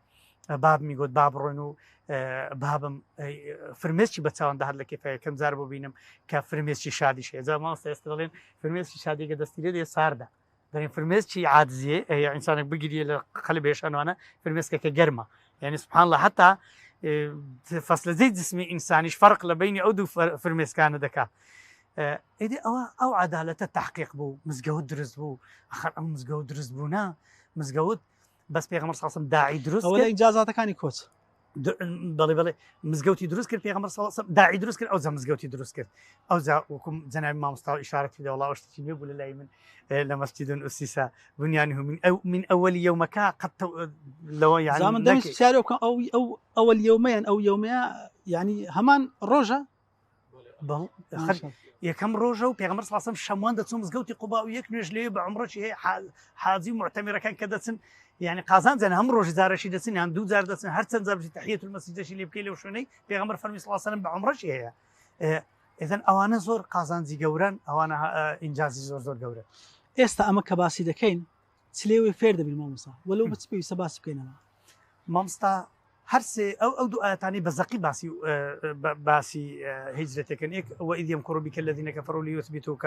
باب ميقول باب رنو بابم فرميسشي بتساوان ده لك كيف كم زاربو بينم كفرميسشي شادي شيء زي ما استغلين فرميسشي شادي قد استيري دي سارده يعني فرميسشي عادزيه هي انسانك بيجي قلبيش انا فرميسك كجرمه يعني سبحان الله حتى فصل زي جسمي انسانيش فرق لبيني او فرميس كان دكا إذا أو عدالة التحقيق بو مزجود درس بو آخر أو مزجود درس بونا مزجود بس بيغمر صلى الله عليه وسلم داعي درس أو إجازات كان يكوت بلي مزجوتي درس كر بيغمر صلى الله عليه وسلم داعي درس كر أو زا مزجوتي درس كر أو زا وكم زنا ما مستوى إشارة في والله واشتكي مي بقول الله من لمسجد أسس بنيانه من أول يوم كا قد لو يعني زمان دمش شارع أو أول يومين أو يومين يعني همان روجا یەکەم ڕۆژە و پێغەمبەر صلی الله علیه و سلم شەموان دەچوو مزگەوتی قوبا و یەک نوێژ لێ بە عومرەی هەیە حاجی معتەمیرەکان کە دەچن یعنی قازانجان هەم ڕۆژی جارەشی دەچن یان دوو جار دەچن هەر چەند جار تحیەت المەسجدەشی لێ بکەی لەو شوێنەی پێغەمبەر فەرمی صلی الله علیه و سلم بە عومرەشی هەیە ئێذن ئەوانە زۆر قازانجی گەورەن ئەوانە ئینجازی زۆر گەورە ئێستا ئەمە کە باسی دەکەین چلێوێ فێر دەبین مامۆستا وەلو بچ پێویستە باسی بکەینەوە مامۆستا هەرسێ ئەو دوو ئاەتانی بەزەقی باسی هیجرەتەکەن وإذ يمكر بك الذين كفروا ليثبتوك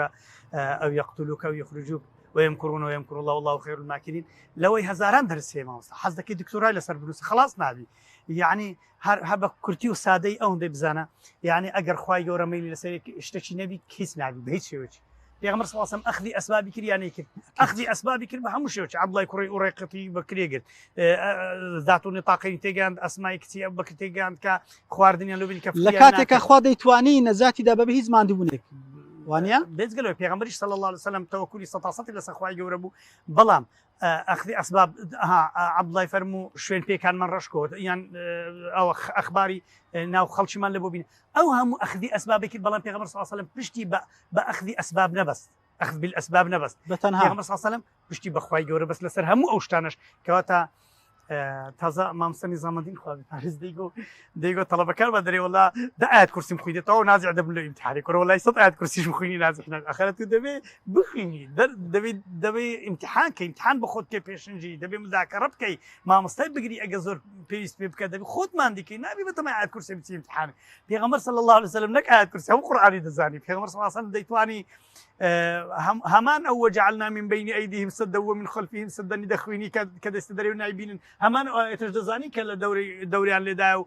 أو يقتلوك أو يخرجوك ويمكرون ويمكر الله والله خير الماكرين لەوەی هەزاران دەرسێ مامۆستا حەز دەکەی دکتۆرای لەسەر بنووسە خلاص نابی یعنی هەر بە کورتی و سادەی ئەو هەندەی بزانە یعنی ئەگەر خوای گەورە مەیلی لەسەر شتێکی نەبی هیچ نابی بە هیچ شێوەیەکی پێغەمبەر صلی الله علیه و سلم ئەخذی ئەسبابی کرد یان نەکرد ئەخذی ئەسبابی کرد بە هەموو شێوەیەکی عەبدوڵای کوڕی ئوڕێقەتی بەکرێ گرت ذات و نطاقی تێگەاند ئەسمای کچی ئەبوبەکر تێگەاند کە خواردنیان لەو بینی کە لە کاتێکە خوا دەیتوانی نەجاتیدا بەبێ هیچ ماندووبوونێک وانە بێجگەلەوە پێغەمبەریش صلی الله علیه و سلم تەوەکولی سەتاسەتی لەسەر خوای گەورە بوو بەڵام ئەخذی ئەسباب عەبدوڵای فەرموو شوێن پێکانمان ڕەشکۆت یان ئەوە ئەخباری ناو خەڵکیمان لەبۆ بینە ئەو هەموو ئەخذی ئەسبابی کرد بەڵام پێغەمبەر صلی الله علیه و سلم پشتی بە ئەخذی ئەسباب نەبەست أخذ بالأسباب نبست بتنها پیغمبر صلی الله علیه و سلم پشتی بخوای گەورە بس لەسەر هەموو ئەو شتانش کەواتە تازە مامۆستا نیزامەدین خوا پارێز دەیگۆ تەڵەبەکان بە دەرێ وەڵا دە ئاەت کورسیم خوێنێتەوە نازیع دەبن لە ئیمتیحانی کوڕە وەڵای سەد ئاەت کورسیشم خوێنی نازیع نەبن ئەخەرەت تو دەبێ بخوێنی دەبێ ئیمتیحان کە ئیمتیحان بە خۆت کە پێشنجی دەبێ مذاکەرە بکەی مامۆستای بگری ئەگە زۆر پێویست پێ بکە دەبێ خۆتمان دیکەی نابێ بەتەمای ئاەت کورسی بچی ئیمتیحان پێغەمبەر صلی الله علیه و سلم نەک ئاەت کورسی هەموو قورئانی دەزانی پێغەمبەر صلی الله علیه و سلم دەیتوانی هەمان ئەو وجعلنا من بين أيديهم سدا ومن خلفهم سدا دەخوێنی کە دەستە دەرێ و نایبینن هەمان ئاەتش دەزانی کە لە دەوریان لێدایە و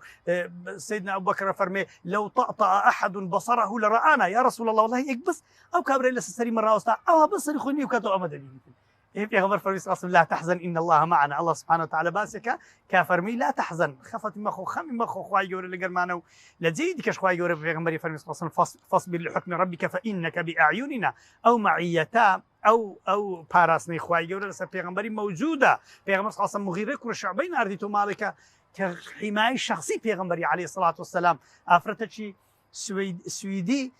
سيدنا أبو بكر فەرمێ لو طأطأ أحد بصره لرآنا يا رسول الله والله یەک بس ئەو کابرای لەسەر سەری من ڕاوەستا ئەوە بس سەری خۆی نییە بکاتەوە ئەمە دەبینیتن پێغەمبەر فەرمی صلی الله علیه و سلم لا تحزن إن الله معنا الله سبحانه وتعالى باسێکە کە فەرمی لا تحزن خەفەتی مەخۆ خەمی مەخۆ خوای گەورە لەگەڵمانە و لە جێی دیکەش خوای گەورە پێغەمبەری فەرمی صلی الله علیه و سلم فاصبر لحكم ربك فإنك بأعيننا أو معيتا أو پاراستنەی خوای گەورە لەسەر پێغەمبەری موجودە پێغەمبەر صلی الله علیه و سلم مغیرە کوڕی شوعبەی ناردیتۆ ماڵێکە کە حیمای شخصی پێغەمبەری علیه الصلاة والسلام ئافرەتێکی سویدی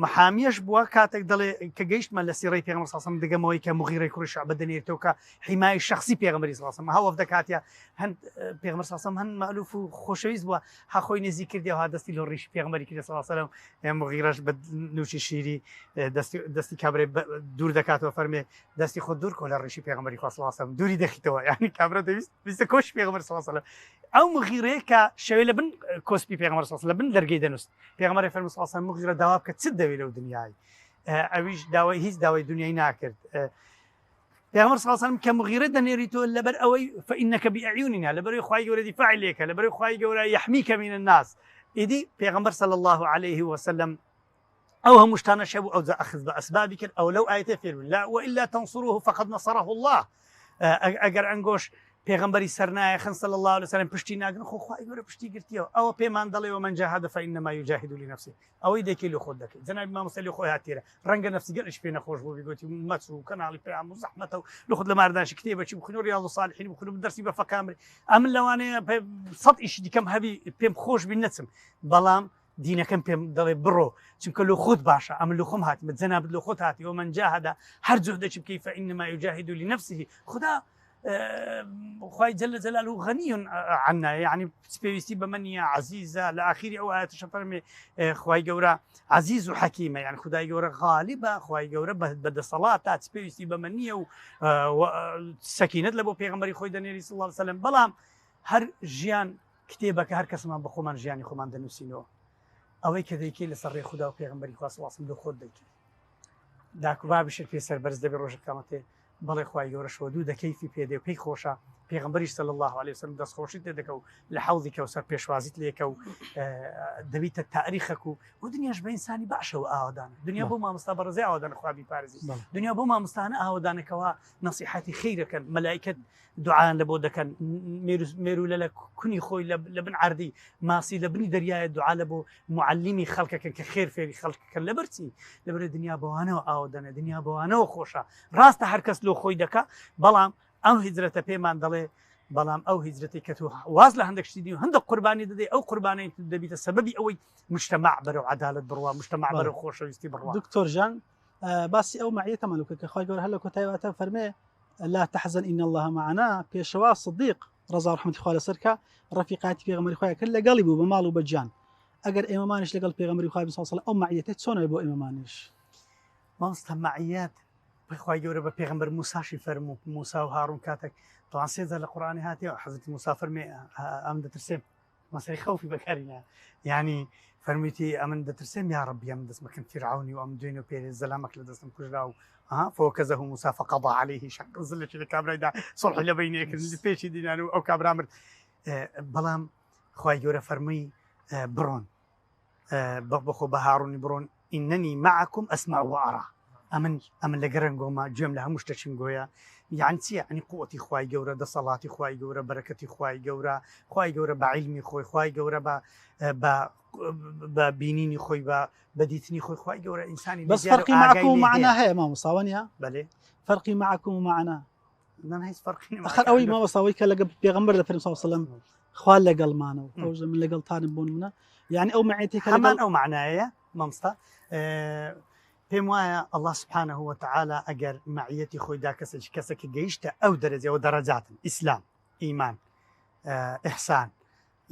محامیەش بووە کاتێک دەڵێ کە گەیشتمە لە سیرەی پێغەمبەر صلی الله علیه و سلم دەگەمەوەی کە مغیرەی کوڕی شوعبە دەنێرێتەوە کە حیمای شخصی پێغەمبەری صلی الله علیه و سلم هەوڵ دەکاتە هەند پێغەمبەر صلی الله علیه و سلم هەند مەئلوف و خۆشەویست بووە ها خۆی نزیک کردی و ها دەستی لە ڕیشی پێغەمبەری کرد صلی الله علیه و سلم مغیرەش بە نوچی شیری دەستی کابرای دوور دەکاتەوە فەرمێ دەستی خۆ دوور کۆ لە ڕیشی پێغەمبەری خوا صلی الله علیه و سلم دووری دەخیتەوە یعنی کابرا دەویستە کۆشی پێغەمبەر صلی الله علیه و سلم ئەو مغیرەیە کە شەوێ لە بن کۆسپی پێغەمبەر صلی الله علیه و سلم لە بن دەرگەی دەنووست پێغەمبەری فەرمی صلی الله علیه و سلم مغیرە داوا بکە چ دەوێت لەو دنیای ئەویش داوای هیچ داوای دنیای ناکرد پێغەمبەر صلی الله علیه و سلم کە مغیرە دەنێریتەوە لەبەر ئەوەی فإنك بأعيننا لەبەرەوەی خوای گەورە دیفاعی لێکە لەبەرەوەی خوای گەورە يحميك من الناس ئیدی پێغەمبەر صلی الله عليه وسلم أو هم مشتانا شبو أو أخذ بأسبابك أو لو آية فير لا وإلا تنصروه فقد نصره الله أجر أنجوش پیغمبری سرنای خن صلی الله علیه و سلم پشتی ناگن خو خوای گوره پشتی گرتیو او پیمان دلی و من جاهد فانما یجاهد لنفسه او یدکی له خود دکی جناب امام صلی خو هاتیره رنگ نفسی گرش بین خوش بو بیگوتی متسو کنال پیام زحمته له خود لمارداش كتيبه شي بخنو رياض الصالحين بخنو بالدرس بفكامري ام لوانه صد ايش دي كم هبي بيم خوش بالنتم بلام دینەکەم پێم دەڵێ بڕۆ چونکە لە خۆت باشە ئەم لە خۆم هاتی جەنابەت لە خۆت هاتی ومن جاهد هەر جهدێکی بکەی فإنما يجاهد لنفسه خدا خوای جل جلاله غني عنا يعني سبيستي بمنيا عزيزة لآخر أو آيات شفرمي خوای گەورە عزيز وحكيمة يعني خدای گەورە غالبة خوای گەورە بەدە سەڵاتات سبيستي بمنيا وسكينة لبو پیغمبری خوای دەنێری صلى الله عليه وسلم بەڵام هەر ژیان کتێبەکە هەر کەسمان بە خۆمان ژیانی خۆمان دەنووسینەوە ئەوەی کە دەیکەی لەسەر ڕێی خوددا و پێغەمبەری خوا صلی الله علیه و سلم لە خۆت دەیکەی داکوبابشت پێ سەربەرز دەبێ ڕۆژە قیامەتێ بەڵێ خوای گەورە شۆ دوو دەکەیفی پێدێ و پێی خۆشە پێغەمبەریش صلی الله عليه وسلم دەستخۆشیت لێ دەکە و لە حەوضی کەوسەر پێشوازیت لێکە و دەبیتە تاریخەک و دنیاش بە ئینسانی باشەوە ئاوادانە دنیا بۆ مامۆستا بەڕێزی ئاوادانە خوا بیپارێزی دنیا بۆ مامۆستانە ئاوادانەکەوە نەسیحەتی خەیرەکەن مەلایکەت دوعایان لەبۆ دەکەن مێرو لە کونی خۆی لە بن عەردی ماسی لە بنی دەریایە دوعا لە بۆ معلمی خەڵکەکەن کە خێر فێری خەڵکەکەن لەبەرچی لەبەرە دنیا بەوانەوە ئاوادانە دنیا بەوانەوە خۆشە ڕاستە هەر کەس لۆ خۆی دەکا بەڵام ئەو هیجرەتە پێمان دەڵێ بەڵام ئەو هیجرەتی کە تو واز لە هەندێک شتی و هەندێک قوربانی دەدەی ئەو قوربانەی دەبیتە سەبەبی ئەوەی مجتەمع بەرەو عەدالەت بڕوا مجتەمع بەرەو خۆشەویستی بڕوا دکتۆر جان باسی ئەو مەعیەتەمان لەکە کە خوای گەورە هەر لە کۆتاییواتە فەرمێ لا تحزن إن الله معنا پێشەوا صدیق ڕەزا و ڕەحمەتی خوا لەسەر کە ڕەفیقاتی پێغەمبەری خوای کرد لەگەڵی بوو بە ماڵ و بە جان ئەگەر ئێمەمانش لەگەڵ پێغەمبەری خوای صلی الله علیه و سلم ئەو مەعیەتە چۆنە بۆ ئێمەمانش مامۆستا مەعیەت خوای گەورە بە پێغەمبەر موساشی فەرموو موسا و هارون کاتێک طبعا سێجار لە قورئانی هاتیەوە حەزرەتی موسا فەرمێ ئەم دەترسێم مەسەلەی خەوفی بەکارهێنا یعنی فەرموویەتی ئەمن دەترسێم یا ڕەبی ئەم دەست مەکەم فیرعونی و ئەم دوێنێ و پێرێ زەلامەک لە دەستم کوژرا و فوكزه موسى فقضى عليه شق زلة الكاميرا صلح اللي بينك فيش دينانو او كاميرا بلام خوای گەورە فەرمووی بڕۆن بخۆ بە هارونی بڕۆن إنني معكم أسمع وأرى ئەمن لە گەڕنگۆمە گوێم لە هەموو شتێکم گۆیە یعنی چییە ئەنی قووەتی خوای گەورە دەسەڵاتی خوای گەورە بەرەکەتی خوای گەورە بە عیلمی خۆی خوای گەورە بە بینینی خۆی بە دیتنی خۆی خوای گەورە ئینسانی بس فەرقی معكم ومعنا هەیە مامۆستا وەنیە بەڵێ فەرقی معكم ومعنا هیچ فەرقی ئەخەر ئەوەی مامۆستاوەی کە لەگەڵ پێغەمبەر لەفەرمی صلی الله علیه و سلم خوا لەگەڵمانەوە ئەوژە من لەگەڵتانم بۆ نمونە یعنی ئەو مەعیەتێک هەمان ئەو معنایە مامۆستا پێم وایە الله سبحانه وتعالى ئەگەر مەعیەتی خۆی دا کەسێکی گەیشتە ئەو دەرەجەوە دەرەجاتن ئیسلام ئیمان ئیحسان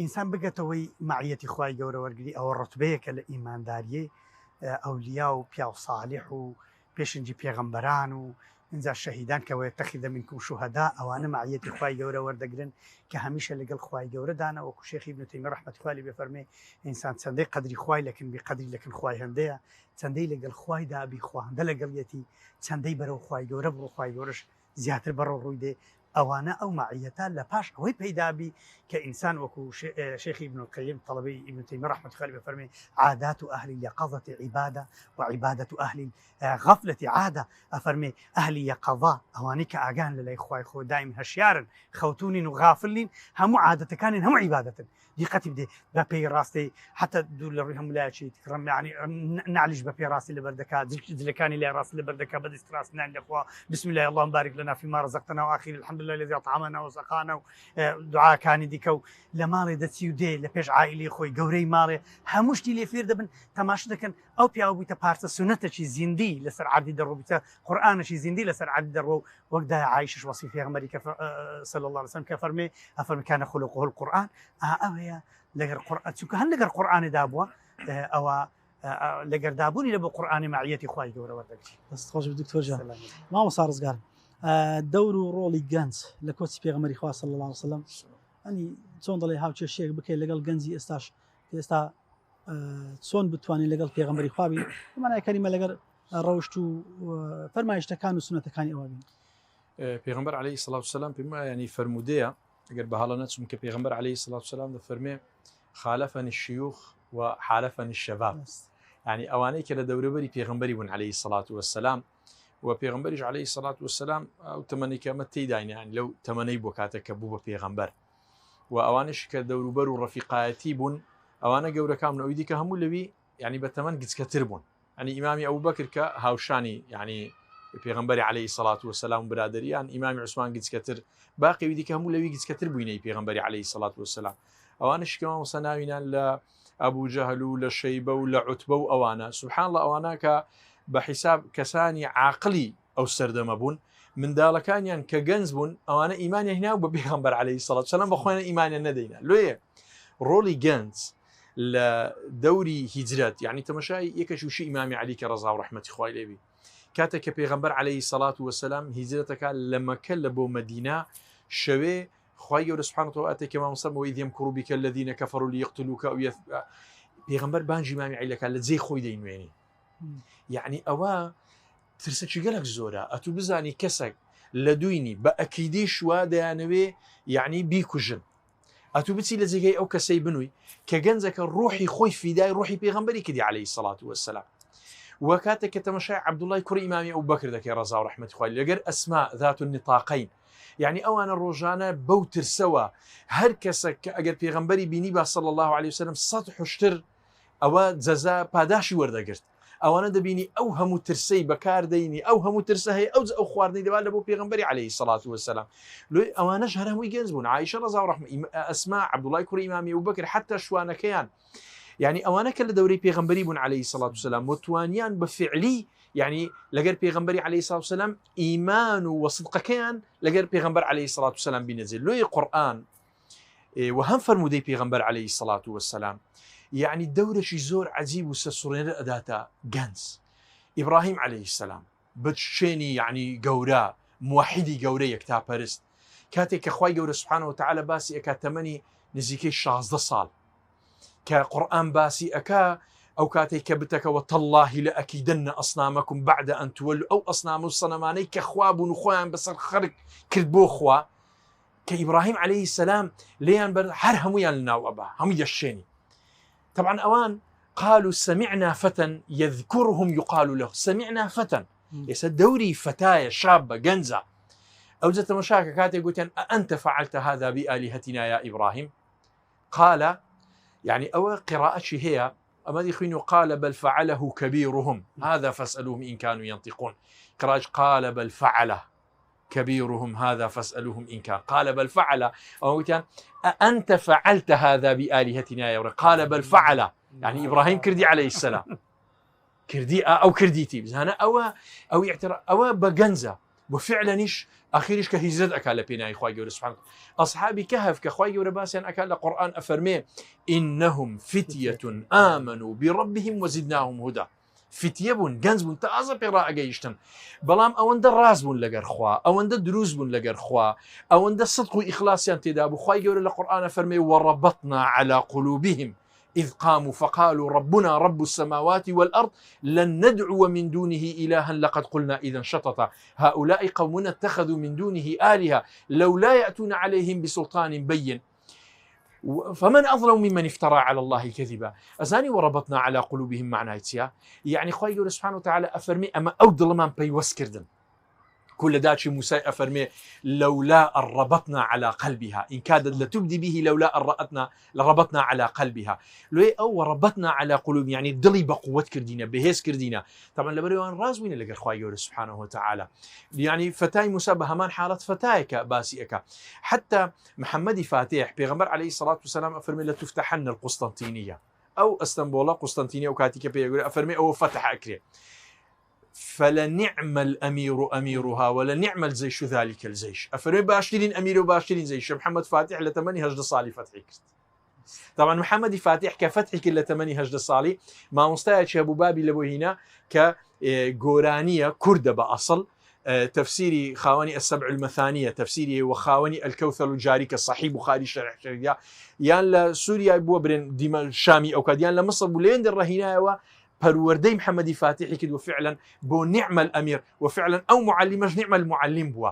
ئینسان بگەتەوەی مەعیەتی خوای گەورە وەرگری ئەوە ڕوتبەیەکە لە ئیمانداریە ئەولیا و پیا و صالح و پێشنجی پێغەمبەران و اینجا شەهیدان کە وەیەتەخیذ منکم شوهەدا ئەوانە مەعیەتی خوای گەورە وەردەگرن کە هەمیشە لەگەڵ خوای گەورەدانە وەکو شێخ ئیبن تەیمیە ڕەحمەتی خوا لێ بفەرمێ ئینسان چەندەی قەدری خوای لەکن بێ قەدری لەکن خوای هەندەیە چەندەی لەگەڵ خوایدا بی خوا هەندە لەگەڵیەتی چەندەی بەرەو خوای گەورە بڕۆ خوای گەورەش زیاتر بەڕۆ ڕووی دێ ئەوانە ئەو مەعیەتە لە پاش ئەوەی پەیدابی کە ئینسان وەکو شێخی ئیبن القەییم تەڵەبەی ئیبن تەیمیە ڕەحمەتی خوا لێ بفەرمێ عادات أهل اليقظة عبادة وعبادة أهل غفلة عادة أفرمي أهل يقظة أوانيك أجان للي خوي خو دائما هشيارن خوتونين وغافلين هم عادة كان هم عبادة دي قتب ببي راسي حتى دول الرهم لا شيء تكرم يعني نعالج ببي راسي لبردكا زلكاني لا راسي لبردكا بدست راس نعم الأخوة بسم الله اللهم بارك لنا فيما رزقتنا وآخر الحمد لله الذي أطعمنا وسقانا دعاء كان ديكو لمالي دتسيو دي لبيش عائلي خوي جوري مالي هموش دي اللي فير دبن تماش دكن أو بياو بيتا بارتا سنة شي زندي لسر عدي درو بيتا قرآن شي زندي لسر عدي درو وقدا عايش وصيفي أمريكا صلى الله عليه وسلم كفرمي أفرمي كان خلقه القرآن أوهي لقر قرآن شو كهن لقر قرآن دابوا أو لقر دابوني لبو قرآن معيتي خواي جورا وردكشي بس تخرج بالدكتور جان ما صار رزقار دور رولي جانس لكوتي بيغمري خوا صلى الله عليه وسلم يعني چۆن دەڵێ هاوچێ شێک بکەیت لەگەڵ گەنجی ئێستاش ئێستا چۆن بتوانین لەگەڵ پێغەمبەری خوا بین بمانای کەریمە لەگەر ڕەوشت و فەرمایشتەکان و سنەتەکانی ئەوە بین. پێغمبەر عەلەیهی سەڵات وسەلام پێم وایە ینی فەرمودەیە ئەگەر بە هەڵە نەچم کە پێغمبەر عەلەیهی سەڵات وسەلام دەفەرمێ خالفني الشيوخ وحالفني الشباب، يعني ئەوانەی کە لە دەوروبەری پێغمبەری بوون عەلەیهی سەڵات وەسەلام و پێغمبەریش عەلەیهی سەڵات وەسەلام ئەو تەمەنی کە ئەمە تێداینە، یانی لەو تەمەنەی بۆ کاتێک کە بوو بە پێغمبەر و ئەوانش کە دەوروبەر و ڕەفیقایەتی بوون ئەوانە گەورەکان ئەوی دیکە هەموو لەوی یعنی بە تەمەن گچکەتر بوون. ینی ئیمامی ئەبوبەکر کە هاوشانی یعنی پێغمبەری عەلەیهی سەڵات وەسەلام برادریان، ئیمامی عوسمان گچکەتر، باقی دیکە هەموو لەوی گچکەتر بووینەی پێغمبەری عەلەیهی سەڵات وەسەلام. ئەوانش کە مامۆستا ناوینان لە ئەبوو جەهل و لە شەیبە و لە عوتبە و ئەوانە سوبحان الله ئەوانە کە بە حیساب کەسانی عاقلی ئەو سەردەمە بوون، منداڵەکانیان کە گەنج بوون ئەوانە ئیمانیان هێنا بە پێغمبەر عەلەیهی سەڵات وسەلام بە خۆیان ئیمانیان نەدەینا. لێیە ڕۆڵی گەنج لە دەوری هیجرەت، یعنی تەماشای یەکەش وشی ئیمامی عەلی کە ڕەزا و ڕەحمەتی خوای لێبی، کاتێک کە پێغمبەر عەلەیهی سەڵات وسەلام هیجرەتەکە لە مەکە لە بۆ مەدینە شەوێ خوای گەورە سوبحانه و تەعالی ئەتێکە مامۆستا وإذ يمكر بك الذين كفروا ليقتلوك أو پێغمبەر بانجی ئیمامی عەلیەکە لە جێی خۆی دەینوێنی. یعنی ئەوە ترسەکی گەلێک زۆرە، ئەتوو بزانی کەسێک لە دوینی بە ئەکیدی شوا دەیانەوێ یعنی بیکوژن، ئەتوو بچی لە جێگەی ئەو کەسەی بنووی کە گەنجەکە ڕۆحی خۆی فیدای ڕۆحی پێغمبەری کردی عەلەیهی سەڵات وەسەلام. و کاتێک کە تەماشای عەبدوڵای کوڕی ئیمامی ئەبوبەکر دەکەی ڕەزا و ڕەحمەتی خوای لەگەر ئەسما ذات النطاقین، یعنی ئەوانە ڕۆژانە بەو ترسەوە هەر کەسێک کە ئەگەر پێغمبەری بینی با صلی الله علیه وسلم 100 حشتر ئەوە جەزا پاداشی وەردەگرت. ئەوانە دەبینی ئەو هەموو ترسەی بەکاردەینی ئەو هەموو ترسە هەیە ئەو خواردنی دەبات لە بۆ پێغمبەری عەلەیهی سەڵات وەسەلام. لۆی ئەوانەش هەر هەمووی گەنج بوون، عایشە ڕەزا و ڕەحمەتی، ئەسما، عەبدوڵای کوڕی ئیمامی ئەبوبەکر، حتا شوانەکەیان، یعنی ئەوانە کە لە دەورەی پێغمبەری بوون عەلەیهی سەڵات وسەلام وتوانیان بە فعلی يعني لەگەر پێغمبەری عەلەیهی سەڵات وسەلام ئیمان و وەصدقەکەیان لەگەر پێغمبەر عەلەیهی سەڵات وسەلام بینەجێ. لۆی قورئان و هەم فەرمودەی پێغمبەر عەلەیهی سەڵات وسەلام يعني دەورێکی زۆر عەجیب و سەرسوڕهێنەر ئەداتە گەنج. ئیبراهیم عەلەیهی سەلام بەشێنی یعنی گەورە موحیدی گەورە یەکتاپەرست، کاتێک کە خوای گەورە سوبحانه و تەعالی باسی ئەکات تەمەنی نزیکەی 16 ساڵ کە قورئان باسی ئەکا ئەو کاتێک کە بتەکەوە تەڵڵاهی لەئەکیدەنە ئەصنامەکم بعد ئەن تولوا، ئەو ئەصنام و سەنەمانەی کە خوا بوون و خۆیان بەسەر خەرک کرد بۆ خوا، کە ئیبراهیم عەلەیهی سەلام لێیان بەر هەر هەمویان لەناو ئەبا هەمووی دەشێنی. طبعا ئەوان قالوا سمعنا فتى يذكرهم يقال له سمعنا فتى، ئێستا دەوری فتایە شابە گەنجە. ئەو جە تەماشاکە کاتێک گوتیان ئەنتە فعلت هذا بآلهتنا يا إبراهيم، قال يعني أو قراءة هي أما يخين قال بل فعله كبيرهم هذا فاسألوهم إن كانوا ينطقون، قراءة قال بل فعله كبيرهم هذا فاسألوهم إن كان، قال بل فعل، أو كان أنت فعلت هذا بآلهتنا يا إبراهيم، قال بل فعل، يعني إبراهيم كردي عليه السلام كردي أو كرديتي بس أنا أو يعترف أو بجنزة وفعلا نيش أخيرش كهيزد أكل بينا إخوي جور سبحانه. أصحابي كهف كإخوي جور باسين أكل القرآن أفرمي إنهم فتية آمنوا بربهم وزدناهم هدى. فتية بون جنز بون تأذى قراءة جيشتن بلام أوند الراس بون لجر خوا أوند دروس بون لجر خوا أوند الصدق وإخلاص ينتداب إخوي جور القرآن أفرمي وربطنا على قلوبهم إذ قاموا فقالوا ربنا رب السماوات والأرض لن ندعو من دونه إلها لقد قلنا إذا شططا هؤلاء قومنا اتخذوا من دونه آلهة لولا يأتون عليهم بسلطان بين فمن أظلم ممن افترى على الله كذبا. أزاني وربطنا على قلوبهم معنى يتسيا يعني خوي يقول سبحانه وتعالى أفرمي أما أودل من بيوسكردن كل داتشي موسى أفرمي لولا أن ربطنا على قلبها إن كادت لتبدي به لولا أن لربطنا على قلبها لو أو ربطنا على قلوب يعني دلي بقوة كردينا بهيس كردينا. طبعا لبريوان رازوين لقى خوي سبحانه وتعالى يعني فتاي موسى بهمان حالة فتايك باسئك حتى محمد فاتح بيغمبر عليه الصلاة والسلام أفرمي لتفتحن القسطنطينية أو اسطنبول قسطنطينية وكاتيك بيقول أفرمي أو فتح أكري فلنعم الأمير أميرها ولنعم الجيش ذلك الجيش. أفرمي باشترين أمير وباشترين جيش. محمد فاتح لتمني هجد صالي فتحي طبعا محمد فاتح كفتحي كلا تمني هجد صالي ما مستعد أبو بابي لبو هنا كجورانية كردة بأصل تفسيري خاواني السبع المثانية تفسيري وخاواني الكوثر الجاري كالصحيح بخاري شرح شريعة يان لسوريا بوبرن ديما الشامي أو كديان لمصر بولين در هنا پەروەردەی محەممەدی فاتحی کرد و فعلا بۆ نعمە الأمیر و فعلا ئەو معلمەش نعمە المعلم بووە.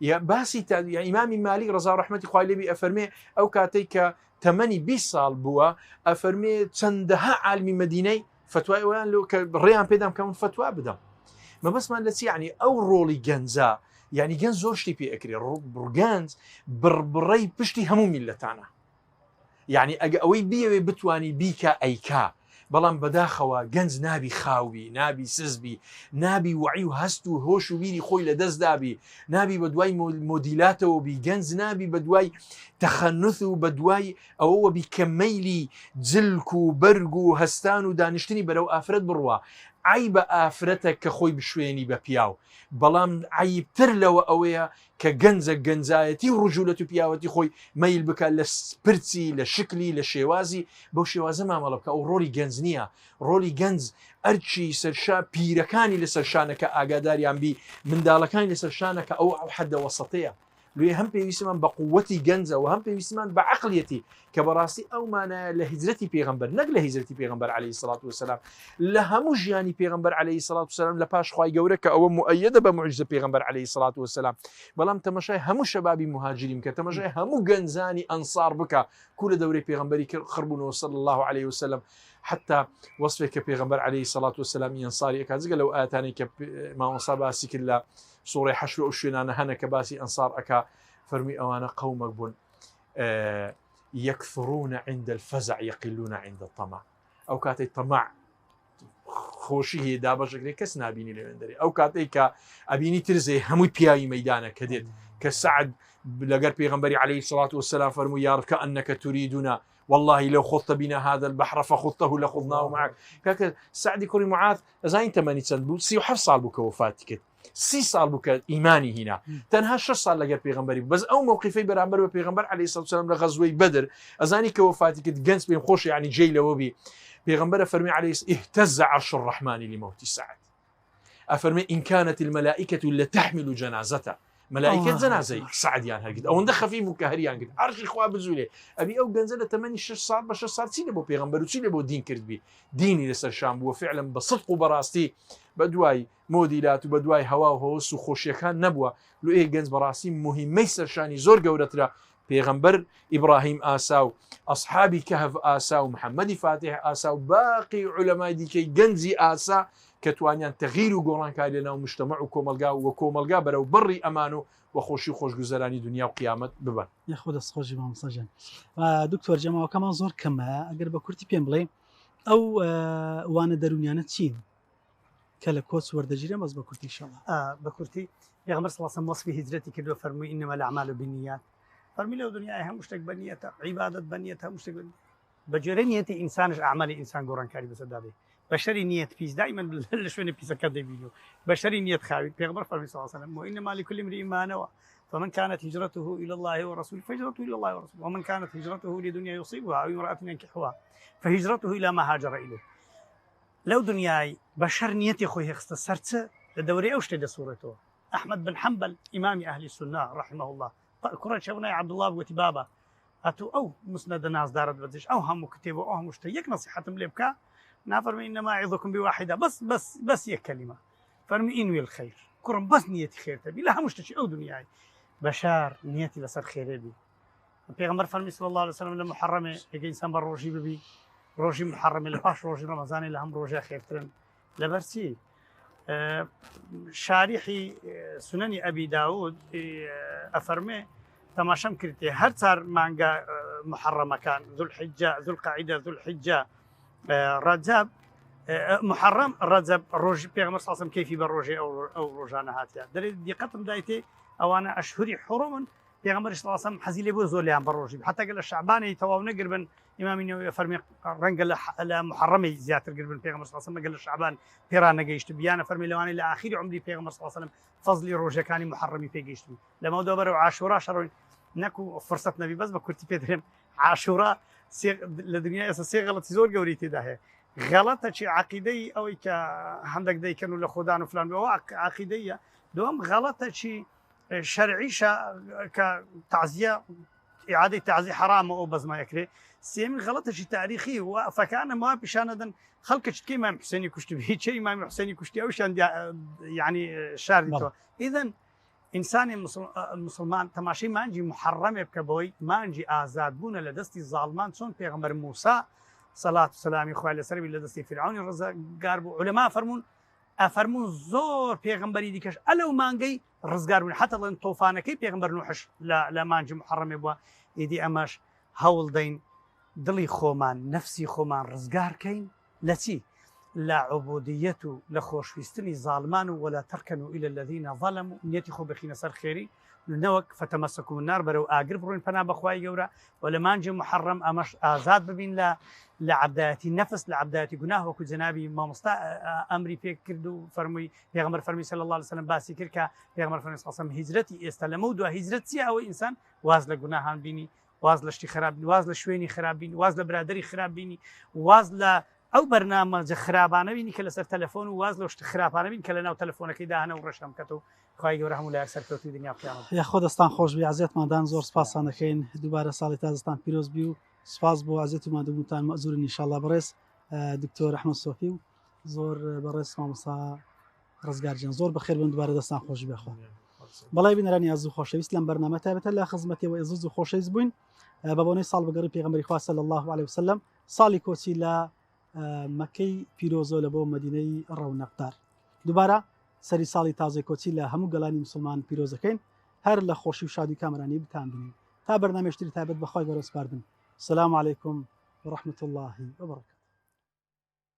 یا باسی ئیمامی مالیک ڕەزا و ڕەحمەتی خوای لێبی ئەفەرمێ ئەو کاتێک کە تەمەنی 20 ساڵ بووە ئەفەرمێ چەندەها عالمی مەدینەی فتوای ئەویان کە ڕێیان پێدام کە من فتوا بدەم. مەبەستمان لە چی؟ یعنی ئەو ڕۆڵی گەنجە، یعنی گەنج زۆر شتی پێ ئەکرێ. گەنج بڕبڕەی پشتی هەموو میلەتانە، یعنی ئەگە ئەوەی بیەوێ بتوانی بیکە ئەیکا، بەڵام بەداخەوە گەنج نابی خاوی، نابی سزبی، نابی وعی و هەست و هۆش و بیری خۆی لە دەست دابی، نابی بە دوای مۆدیلاتەوە بی، گەنج نابی بە دوای تەخەنث و بە دوای ئەوەوە بی کە مەیلی جلک و بەرگ و هەستان و دانیشتنی بەرەو ئافرەت بڕوە. عیب بە ئافرەتە کە خۆی بشوێنی بە پیاو، بەڵام عیبتر لەوە ئەوەیە کە گەنجە گەنجایەتی و ڕجولەت و پیاوەتی خۆی مەیل بکات لە پرچی، لە شکلی، لە شێوازی، بەو شێوازە مامەڵە بکە. ئەو ڕۆلی گەنج نییە. ڕۆلی گەنج ئەرچی سەرشا پیرەکانی لەسەر شانەکە ئاگاداریان بی، منداڵەکانی لەسەر شانەکە ئەو حەدە وەسەتەیە. لێ هەم پێویستمان بە قووەتی گەنجە و هەم پێویستمان بە عەقڵیەتی کە بەڕاستی ئەومانە لە هیجرەتی پێغەمبەر، نەک لە هیجرەتی پێغەمبەر عەلەیهی سەڵات وسەلام، لە هەموو ژیانی پێغەمبەر عەلەیهی سەڵات وسەلام لە پاش خوای گەورە کە ئەوە مؤەیەدە بە موعجزە پێغەمبەر عەلەیهی سەڵات وسەلام. بەڵام تەماشای هەموو شەبابی مهاجرین کە تەماشای هەموو گەنجانی ئەنسار بکە کو لە دەورەی پێغەمبەری خڕبوونەوە صلی الله عليه وسلم، حتى وصفك كبيغمبر عليه الصلاة والسلام ينصاري أكازق لو آتاني ما وصى باسي كلا سورة حشر أشينا نهنا كباسي أنصار أكا فرمي أوانا قومك بن يكثرون عند الفزع يقلون عند الطمع. أو كاتي الطمع خوشيه دابشك لي كس نابيني لمندري، أو كاتي كأبيني ترزي هموي بياي ميدانا كديد كسعد لقر بيغمبري عليه الصلاة والسلام فرمو يا رب كأنك تريدنا والله لو خضت بنا هذا البحر فخضته لخضناه معك. كاك سعد كوري معاذ زين 8 سنة بو 37 صال بوك وفاتك 6 صال بوك إيماني هنا تنها 6 صال لقر بيغمبري بس أو موقفي برامبر بيغمبر عليه الصلاة والسلام لغزوة بدر أزاني كوفاتك جنس بين خوش يعني جيل وبي بيغمبر فرمي عليه اهتز عرش الرحمن لموت سعد. أفرمي إن كانت الملائكة لتحمل جنازته، ملائكة جنازة سعد يعني هالقد أو ندخل خفيف وكهريان قد عرش إخوة بزولة أبي أو جنزلة 8 صار ب 6 صار سيله بو بيغمبر وسيله بو دين كرد بي ديني لسر شام بو فعلا بصدق وبراستي بدواي موديلات وبدواي هوا وهوس وخوشي كان نبوة لو إيه جنز براستي مهم يسر شاني زور جورترا بيغمبر إبراهيم آساو أصحابي كهف آساو محمد فاتح آساو باقي علماء دي كي جنزي آسا كتوانيان تغيير وقران كايلنا ومجتمع وكوملقا برو بري أمانو وخوشي خوش جزراني دنيا وقيامت ببن. ياخذ الصوج مام صجن. دكتور جماعة كمان زور كما أقرب كورتي بيمبلي أو وانا درونيانا تشين كلا كوس ورد جيرة بس بكورتي إن شاء الله. بكورتي يا غمر صلى الله عليه وسلم وصفه هجرتي كده فرمي إنما الأعمال بالنيات. فرمي له دنياها مشتق بنيتها عبادة بنيتها مشتق بجري نيتي إنسانش أعمال إنسان قران كاري بس دابي. بشري نية بيس دائما لشون بيس كذا فيديو بشري نية خاوي بيغمر فرمي صلى الله عليه وسلم وإنما لكل امرئ ما نوى فمن كانت هجرته إلى الله ورسوله فهجرته إلى الله ورسوله ومن كانت هجرته لدنيا يصيبها أو امرأة ينكحها فهجرته إلى ما هاجر إليه. لو دنياي بشر نيتي خوي اختصرت لدوري أوش تدى صورته أحمد بن حنبل إمام أهل السنة رحمه الله كرة شبنا عبد الله وتبابا أتو أو مسند الناس دارت بدش أو هم كتبوا أو هم مشتيك نصيحة مليبكا نافرمي إنما أعظكم بواحدة بس هي كلمة فرمي إنوي الخير كرم بس نيتي خير تبي لها مشتشي أو دنياي بشار نيتي لسر خير بي البيغمبر فرمي صلى الله عليه وسلم لما محرمه يجي إنسان بروجي ببي روجي محرم لباش روجي رمضان لهم روجي خير ترن لبرسي شارحي سنن أبي داود أفرمي تماشم كرتي هر صار مانجا محرمة كان ذو الحجة ذو القعدة ذو الحجة رجب محرم رجب روج بيغمر صلى الله عليه وسلم كيفي بالروجي او روجانا هاتيا دري دقتم دايتي او انا اشهري حرم بيغمر صلى الله عليه وسلم حزي لي بوزول لي بالروجي حتى قال الشعباني تواو نقربن امام النووي فرمي رنقل محرمي زياده قربن بيغمر صلى الله عليه وسلم قال الشعبان بيرانا جيشت بيانا فرمي لو انا الى اخر عمري بيغمر صلى الله عليه وسلم فضلي روجا كان محرمي في جيشت لما دوبر عاشوراء شرو نكو فرصه نبي بس بكرتي بيدرم عاشوراء لدنيا اساسيه غلط زور قوريتي ده غلطه شي عقيدي او عندك دي كانوا لخدان وفلان عقيديه دوم غلطه شي شرعي كتعزيه اعاده تعزي حرام او بز ما يكري سيم غلطه تاريخي فكان ما بشان خلق كي امام حسين كشتي به شيء امام حسين كشتي او شان يعني شاردته اذا انسان المسلمان تماشي ما نجي محرمه بكبوي ما نجي ازاد بون لدستي ظالمان سون پیغمبر موسى صلاه والسلام اخوه على سربي لدستي فرعون الرزق قاربو علماء فرمون زور پیغمبري ديكش الو مانجي رزقار من حتى لن طوفانكي پیغمبر نوحش لا مانجي محرمه بوا يدي اماش هول دين دلي خومان نفسي خومان رزقار كين لتي لا عبوديته لخوش فيستني ظالمان ولا تركنوا الى الذين ظلموا نيتي خو بخينا سر خيري نوك فتمسكوا النار برو اقرب روين فنا بخواي جورا ولا مانجي محرم امش ازاد ببين لا لعبداتي النفس لعبداتي جناه وكو جنابي ما مستا امري فيك كردو فرمي پیغمبر فرمي صلى الله عليه وسلم باسي كركا پیغمبر فرمي صلى الله عليه وسلم هجرتي استلموا دو هجرتي او انسان واز لجناهان بيني واز لشتي خراب واز لشويني خراب بيني واز لبرادري خراب بيني واز ل او برنامج خرابانه بيني كلا سر تليفون واز لشتي خرابانه بيني كلا ناو تليفونك اذا انا ورشم كتو خواهی گەورە هەموو لای سەر کەوتوی دنیا قیامەت یا خۆ دەستان خۆش بێ عزیزماندان زۆر سپاسان دەکەین دووبارە ساڵی تازتان پیرۆز بی و سپاس بۆ عزیزتمان دەبووتان مەزورن ئینشاءالله بەڕێز دکتۆر ئەحمەد سۆفی و زۆر بەڕێز مامۆستا ڕزگارجیان زۆر بەخێر بن دووبارە دەستان خۆش بێخوا بەڵای بینەرانی عەزیز و خۆشەویست لەم بەرنامە تایبەتە لە خزمەتیەوە عەزیز و خۆشەویست بووین بە بۆنەی ساڵ بەگەڕی پێغەمبەری خوا صلی الله علیه وسلم ساڵی کۆچی لە مەکەی پیرۆزۆ لە بۆ مەدینەی ڕەونەقدار دووبارە سەری ساڵی تازای کۆچی لە هەموو گەڵانی مسلمان پیرۆزەکەین هەر لە خۆشی و شادی کامرانی بتان بنین تا بەرنامەیەشتری تایبەت بەخوای گەورە سپاردن السلام علیکم ورحمة الله وبركاته.